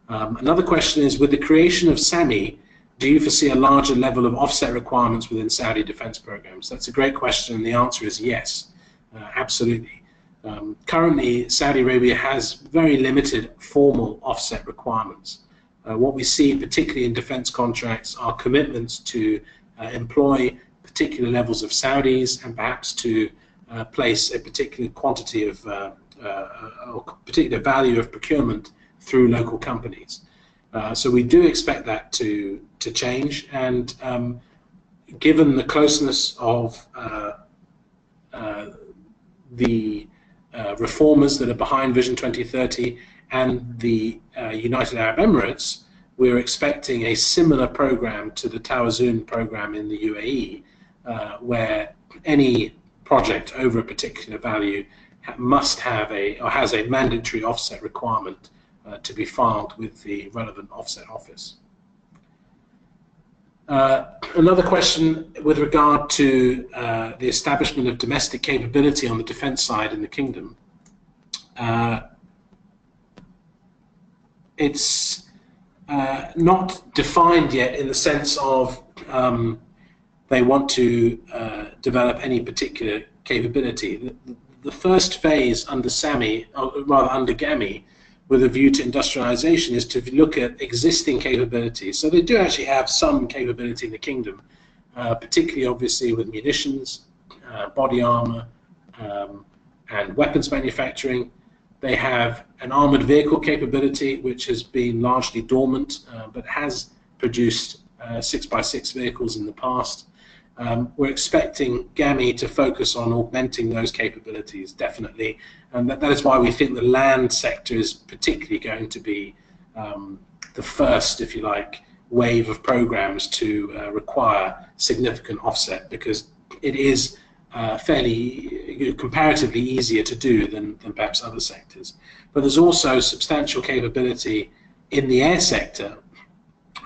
Another question is, with the creation of SAMI, do you foresee a larger level of offset requirements within Saudi defense programs? That's a great question, and the answer is yes, absolutely. Currently, Saudi Arabia has very limited formal offset requirements. What we see, particularly in defense contracts, are commitments to employ particular levels of Saudis and perhaps to place a particular quantity of or particular value of procurement through local companies. So we do expect that to change, and given the closeness of the reformers that are behind Vision 2030 and the United Arab Emirates, we're expecting a similar program to the Tawazun program in the UAE, where any project over a particular value must have or has a mandatory offset requirement to be filed with the relevant offset office. Another question with regard to the establishment of domestic capability on the defence side in the Kingdom. It's not defined yet in the sense of they want to develop any particular capability. The first phase under SAMI, or rather under GAMI, with a view to industrialization, is to look at existing capabilities. So they do actually have some capability in the Kingdom, particularly obviously with munitions, body armor, and weapons manufacturing. They have an armored vehicle capability which has been largely dormant, but has produced 6x6 vehicles in the past. We're expecting GAMI to focus on augmenting those capabilities, definitely, and that is why we think the land sector is particularly going to be the first, if you like, wave of programs to require significant offset, because it is fairly comparatively easier to do than perhaps other sectors. But there's also substantial capability in the air sector,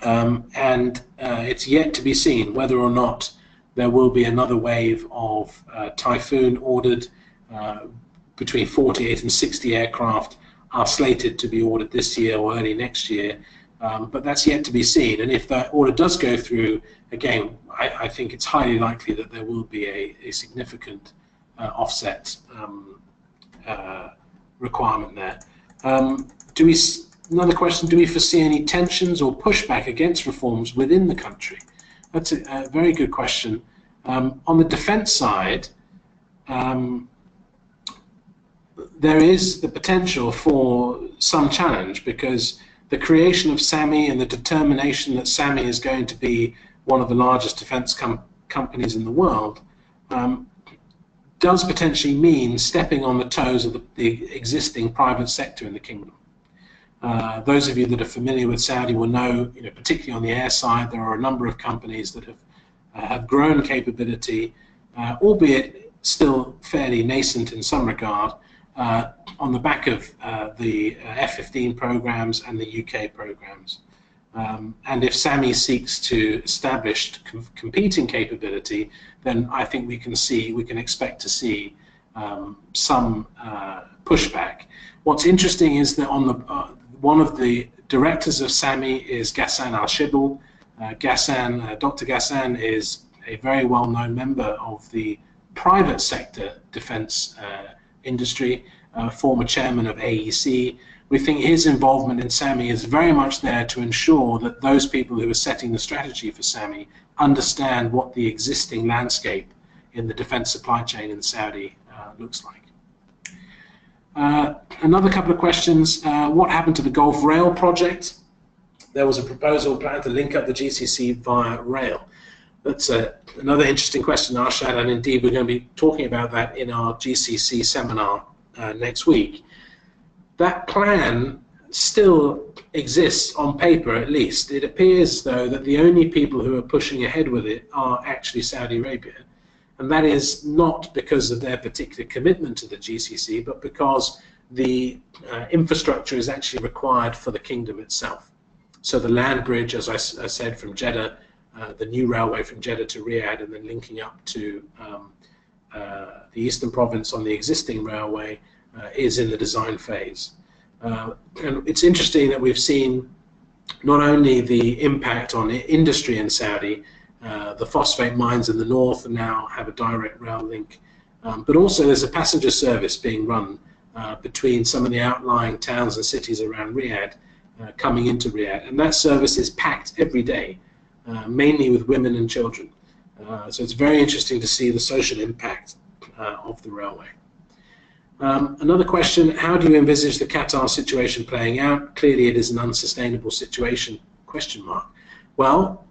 and it's yet to be seen whether or not there will be another wave of Typhoon ordered. Between 48 and 60 aircraft are slated to be ordered this year or early next year, but that's yet to be seen. And if that order does go through, again, I think it's highly likely that there will be a significant offset requirement there. Another question, do we foresee any tensions or pushback against reforms within the country? That's a very good question. On the defence side, there is the potential for some challenge, because the creation of SAMI and the determination that SAMI is going to be one of the largest defence companies in the world does potentially mean stepping on the toes of the existing private sector in the Kingdom. Those of you that are familiar with Saudi will know, particularly on the air side, there are a number of companies that have grown capability, albeit still fairly nascent in some regard, on the back of the F-15 programs and the UK programs. And if SAMI seeks to establish competing capability, then I think we can expect to see some pushback. What's interesting is that on the one of the directors of SAMI is Ghassan Al-Shibl. Dr. Ghassan is a very well-known member of the private sector defense industry, former chairman of AEC. We think his involvement in SAMI is very much there to ensure that those people who are setting the strategy for SAMI understand what the existing landscape in the defense supply chain in Saudi looks like. Another couple of questions. What happened to the Gulf Rail project? There was a proposal planned to link up the GCC via rail. That's another interesting question, Arshad, and indeed we're going to be talking about that in our GCC seminar next week. That plan still exists on paper, at least. It appears, though, that the only people who are pushing ahead with it are actually Saudi Arabia. And that is not because of their particular commitment to the GCC, but because the infrastructure is actually required for the Kingdom itself. So the land bridge, as I said, from Jeddah, the new railway from Jeddah to Riyadh, and then linking up to the Eastern Province on the existing railway, is in the design phase. And it's interesting that we've seen not only the impact on industry in Saudi, the phosphate mines in the north now have a direct rail link, but also there's a passenger service being run between some of the outlying towns and cities around Riyadh, coming into Riyadh, and that service is packed every day, mainly with women and children. So it's very interesting to see the social impact of the railway. Another question, how do you envisage the Qatar situation playing out? Clearly it is an unsustainable situation, question mark. Well,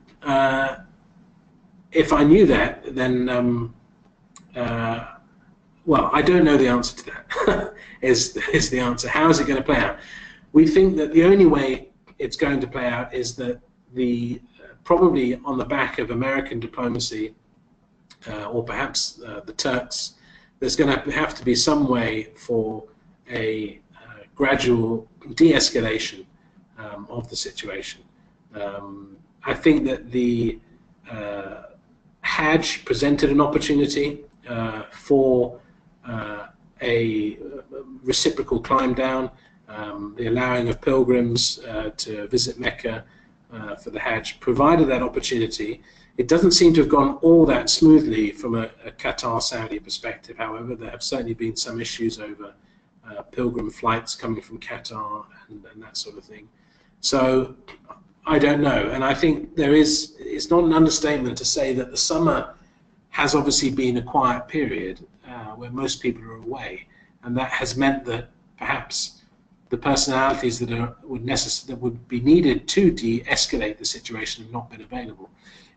if I knew that, then well, I don't know the answer to that. is the answer? How is it going to play out? We think that the only way it's going to play out is that the probably on the back of American diplomacy, or perhaps the Turks, there's going to have to be some way for a gradual de-escalation of the situation. I think that the Hajj presented an opportunity for a reciprocal climb down, the allowing of pilgrims to visit Mecca for the Hajj provided that opportunity. It doesn't seem to have gone all that smoothly from a Qatar-Saudi perspective. However, there have certainly been some issues over pilgrim flights coming from Qatar and that sort of thing. So I don't know, and I think it's not an understatement to say that the summer has obviously been a quiet period where most people are away, and that has meant that perhaps the personalities that would be needed to de-escalate the situation have not been available.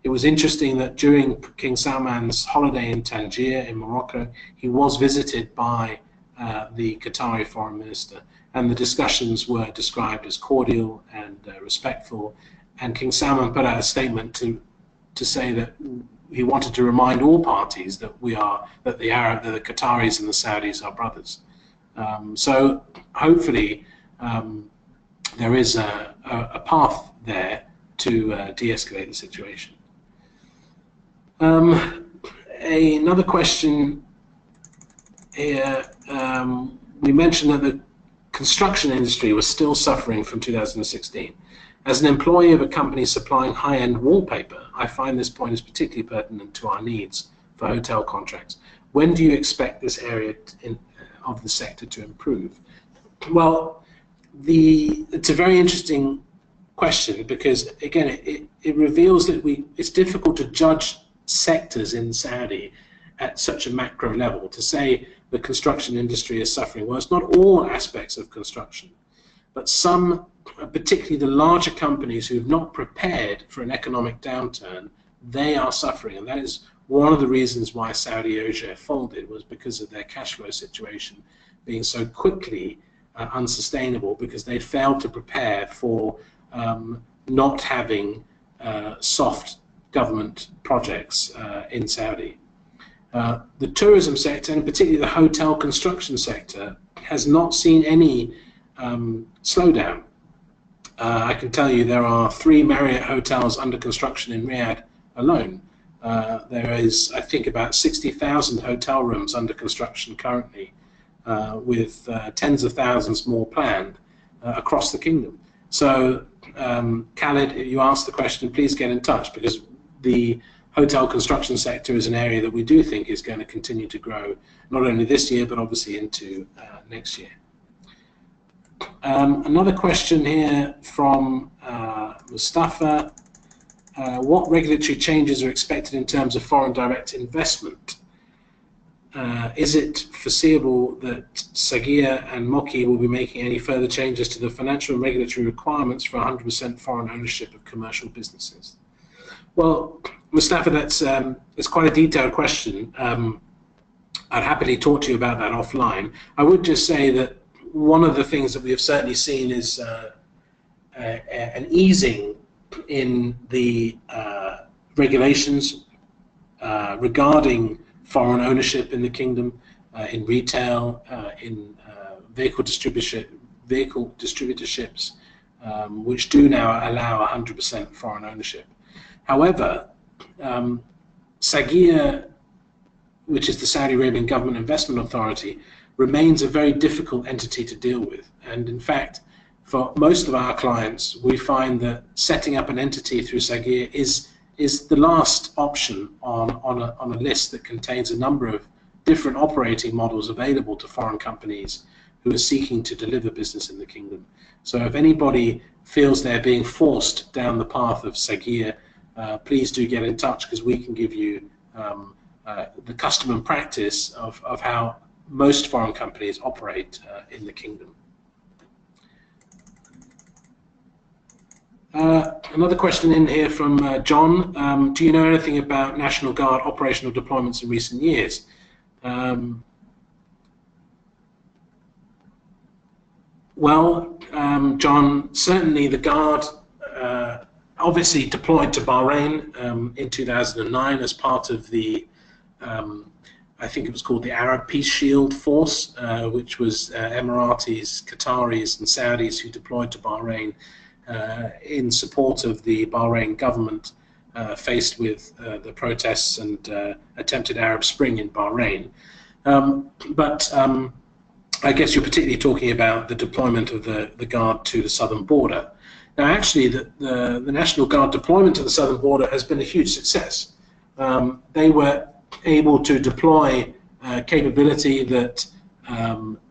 It was interesting that during King Salman's holiday in Tangier in Morocco, he was visited by the Qatari foreign minister, and the discussions were described as cordial and respectful. And King Salman put out a statement to say that he wanted to remind all parties that the Qataris and the Saudis are brothers. So hopefully there is a path there to de-escalate the situation. Another question here, we mentioned that the construction industry was still suffering from 2016. As an employee of a company supplying high-end wallpaper, I find this point is particularly pertinent to our needs for hotel contracts. When do you expect this area of the sector to improve? Well, it's a very interesting question because, again, it reveals that it's difficult to judge sectors in Saudi at such a macro level. To say the construction industry is suffering, well, it's not all aspects of construction, but some, particularly the larger companies who have not prepared for an economic downturn, they are suffering, and that is one of the reasons why Saudi Aramco folded, was because of their cash flow situation being so quickly unsustainable, because they failed to prepare for not having soft government projects in Saudi. The tourism sector, and particularly the hotel construction sector, has not seen any slowdown. I can tell you there are 3 Marriott hotels under construction in Riyadh alone. There is, I think, about 60,000 hotel rooms under construction currently, with tens of thousands more planned across the kingdom. So, Khalid, if you asked the question, please get in touch, because the hotel construction sector is an area that we do think is going to continue to grow, not only this year, but obviously into next year. Another question here from Mustafa. What regulatory changes are expected in terms of foreign direct investment? Is it foreseeable that Sagia and Moki will be making any further changes to the financial and regulatory requirements for 100% foreign ownership of commercial businesses? Well, Mustafa, it's quite a detailed question. I'd happily talk to you about that offline. I would just say that one of the things that we have certainly seen is an easing in the regulations regarding foreign ownership in the kingdom, in retail, in vehicle distributorships, which do now allow 100% foreign ownership. However, Sagia, which is the Saudi Arabian Government Investment Authority, remains a very difficult entity to deal with. And in fact, for most of our clients, we find that setting up an entity through Sagia is the last option on a list that contains a number of different operating models available to foreign companies who are seeking to deliver business in the kingdom. So if anybody feels they're being forced down the path of Sagia, please do get in touch, because we can give you the custom and practice of how most foreign companies operate in the kingdom. Another question in here from John. Do you know anything about National Guard operational deployments in recent years? Well, John, certainly the Guard obviously deployed to Bahrain in 2009 as part of the, I think it was called the Arab Peace Shield Force, which was Emiratis, Qataris and Saudis who deployed to Bahrain in support of the Bahrain government faced with the protests and attempted Arab Spring in Bahrain. But I guess you're particularly talking about the deployment of the Guard to the southern border. Now, actually, the National Guard deployment to the southern border has been a huge success. They were able to deploy capability that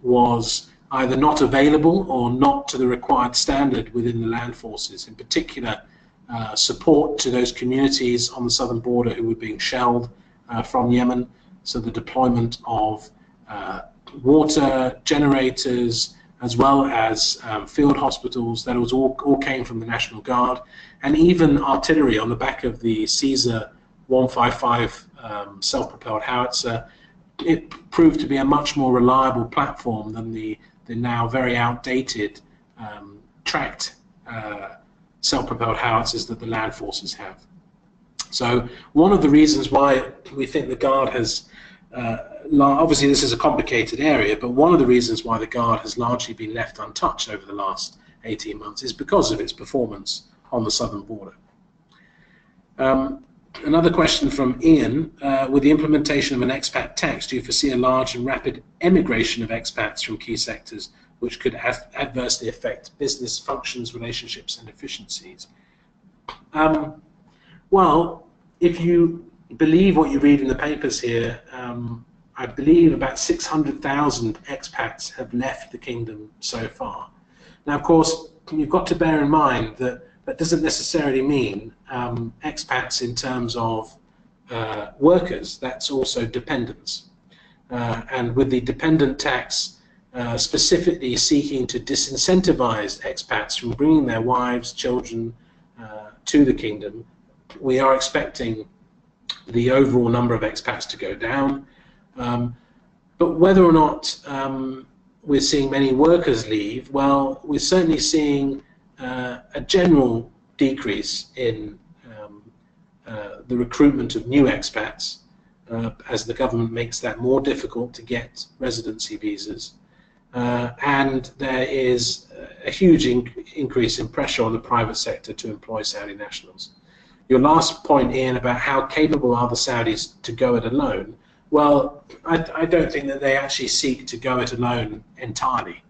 was either not available or not to the required standard within the land forces, in particular support to those communities on the southern border who were being shelled from Yemen, so the deployment of water generators as well as field hospitals. That was all came from the National Guard, and even artillery on the back of the Caesar 155 self-propelled howitzer. It proved to be a much more reliable platform than the now very outdated tracked self-propelled howitzers that the land forces have. So one of the reasons why we think the Guard has obviously this is a complicated area, but one of the reasons why the Guard has largely been left untouched over the last 18 months is because of its performance on the southern border. Another question from Ian, with the implementation of an expat tax, do you foresee a large and rapid emigration of expats from key sectors which could adversely affect business functions, relationships and efficiencies? Well, if you believe what you read in the papers here, I believe about 600,000 expats have left the kingdom so far. Now, of course, you've got to bear in mind that that doesn't necessarily mean expats in terms of workers. That's also dependents. And with the dependent tax specifically seeking to disincentivize expats from bringing their wives, children to the kingdom, we are expecting the overall number of expats to go down. But whether or not we're seeing many workers leave, well, we're certainly seeing a general decrease in the recruitment of new expats as the government makes that more difficult to get residency visas. And there is a huge increase in pressure on the private sector to employ Saudi nationals. Your last point, Ian, about how capable are the Saudis to go it alone, well, I don't think that they actually seek to go it alone entirely.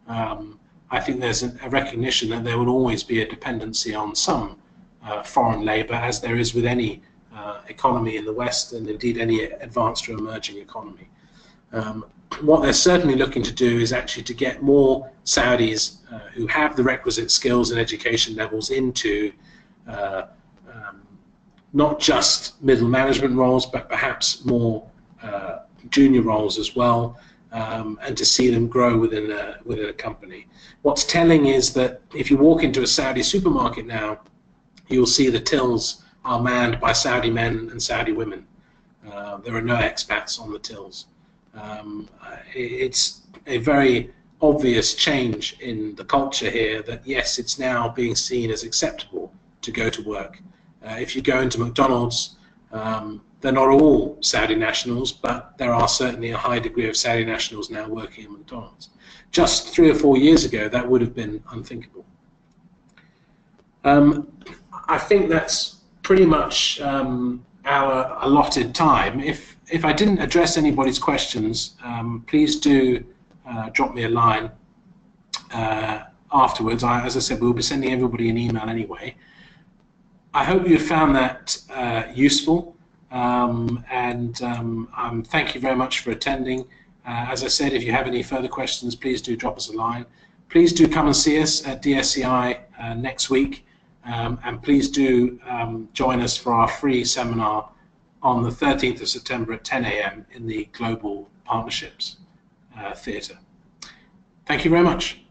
I think there's a recognition that there will always be a dependency on some foreign labour, as there is with any economy in the West, and indeed any advanced or emerging economy. What they're certainly looking to do is actually to get more Saudis who have the requisite skills and education levels into not just middle management roles, but perhaps more junior roles as well, and to see them grow within a company. What's telling is that if you walk into a Saudi supermarket now, you'll see the tills are manned by Saudi men and Saudi women. There are no expats on the tills. It's a very obvious change in the culture here that, yes, it's now being seen as acceptable to go to work. If you go into McDonald's, they're not all Saudi nationals, but there are certainly a high degree of Saudi nationals now working in McDonald's. Just 3 or 4 years ago, that would have been unthinkable. I think that's pretty much our allotted time. If I didn't address anybody's questions, please do drop me a line afterwards. As I said, we'll be sending everybody an email anyway. I hope you found that useful, and thank you very much for attending. As I said, if you have any further questions, please do drop us a line. Please do come and see us at DSCI next week, and please do join us for our free seminar on the 13th of September at 10 a.m. in the Global Partnerships Theatre. Thank you very much.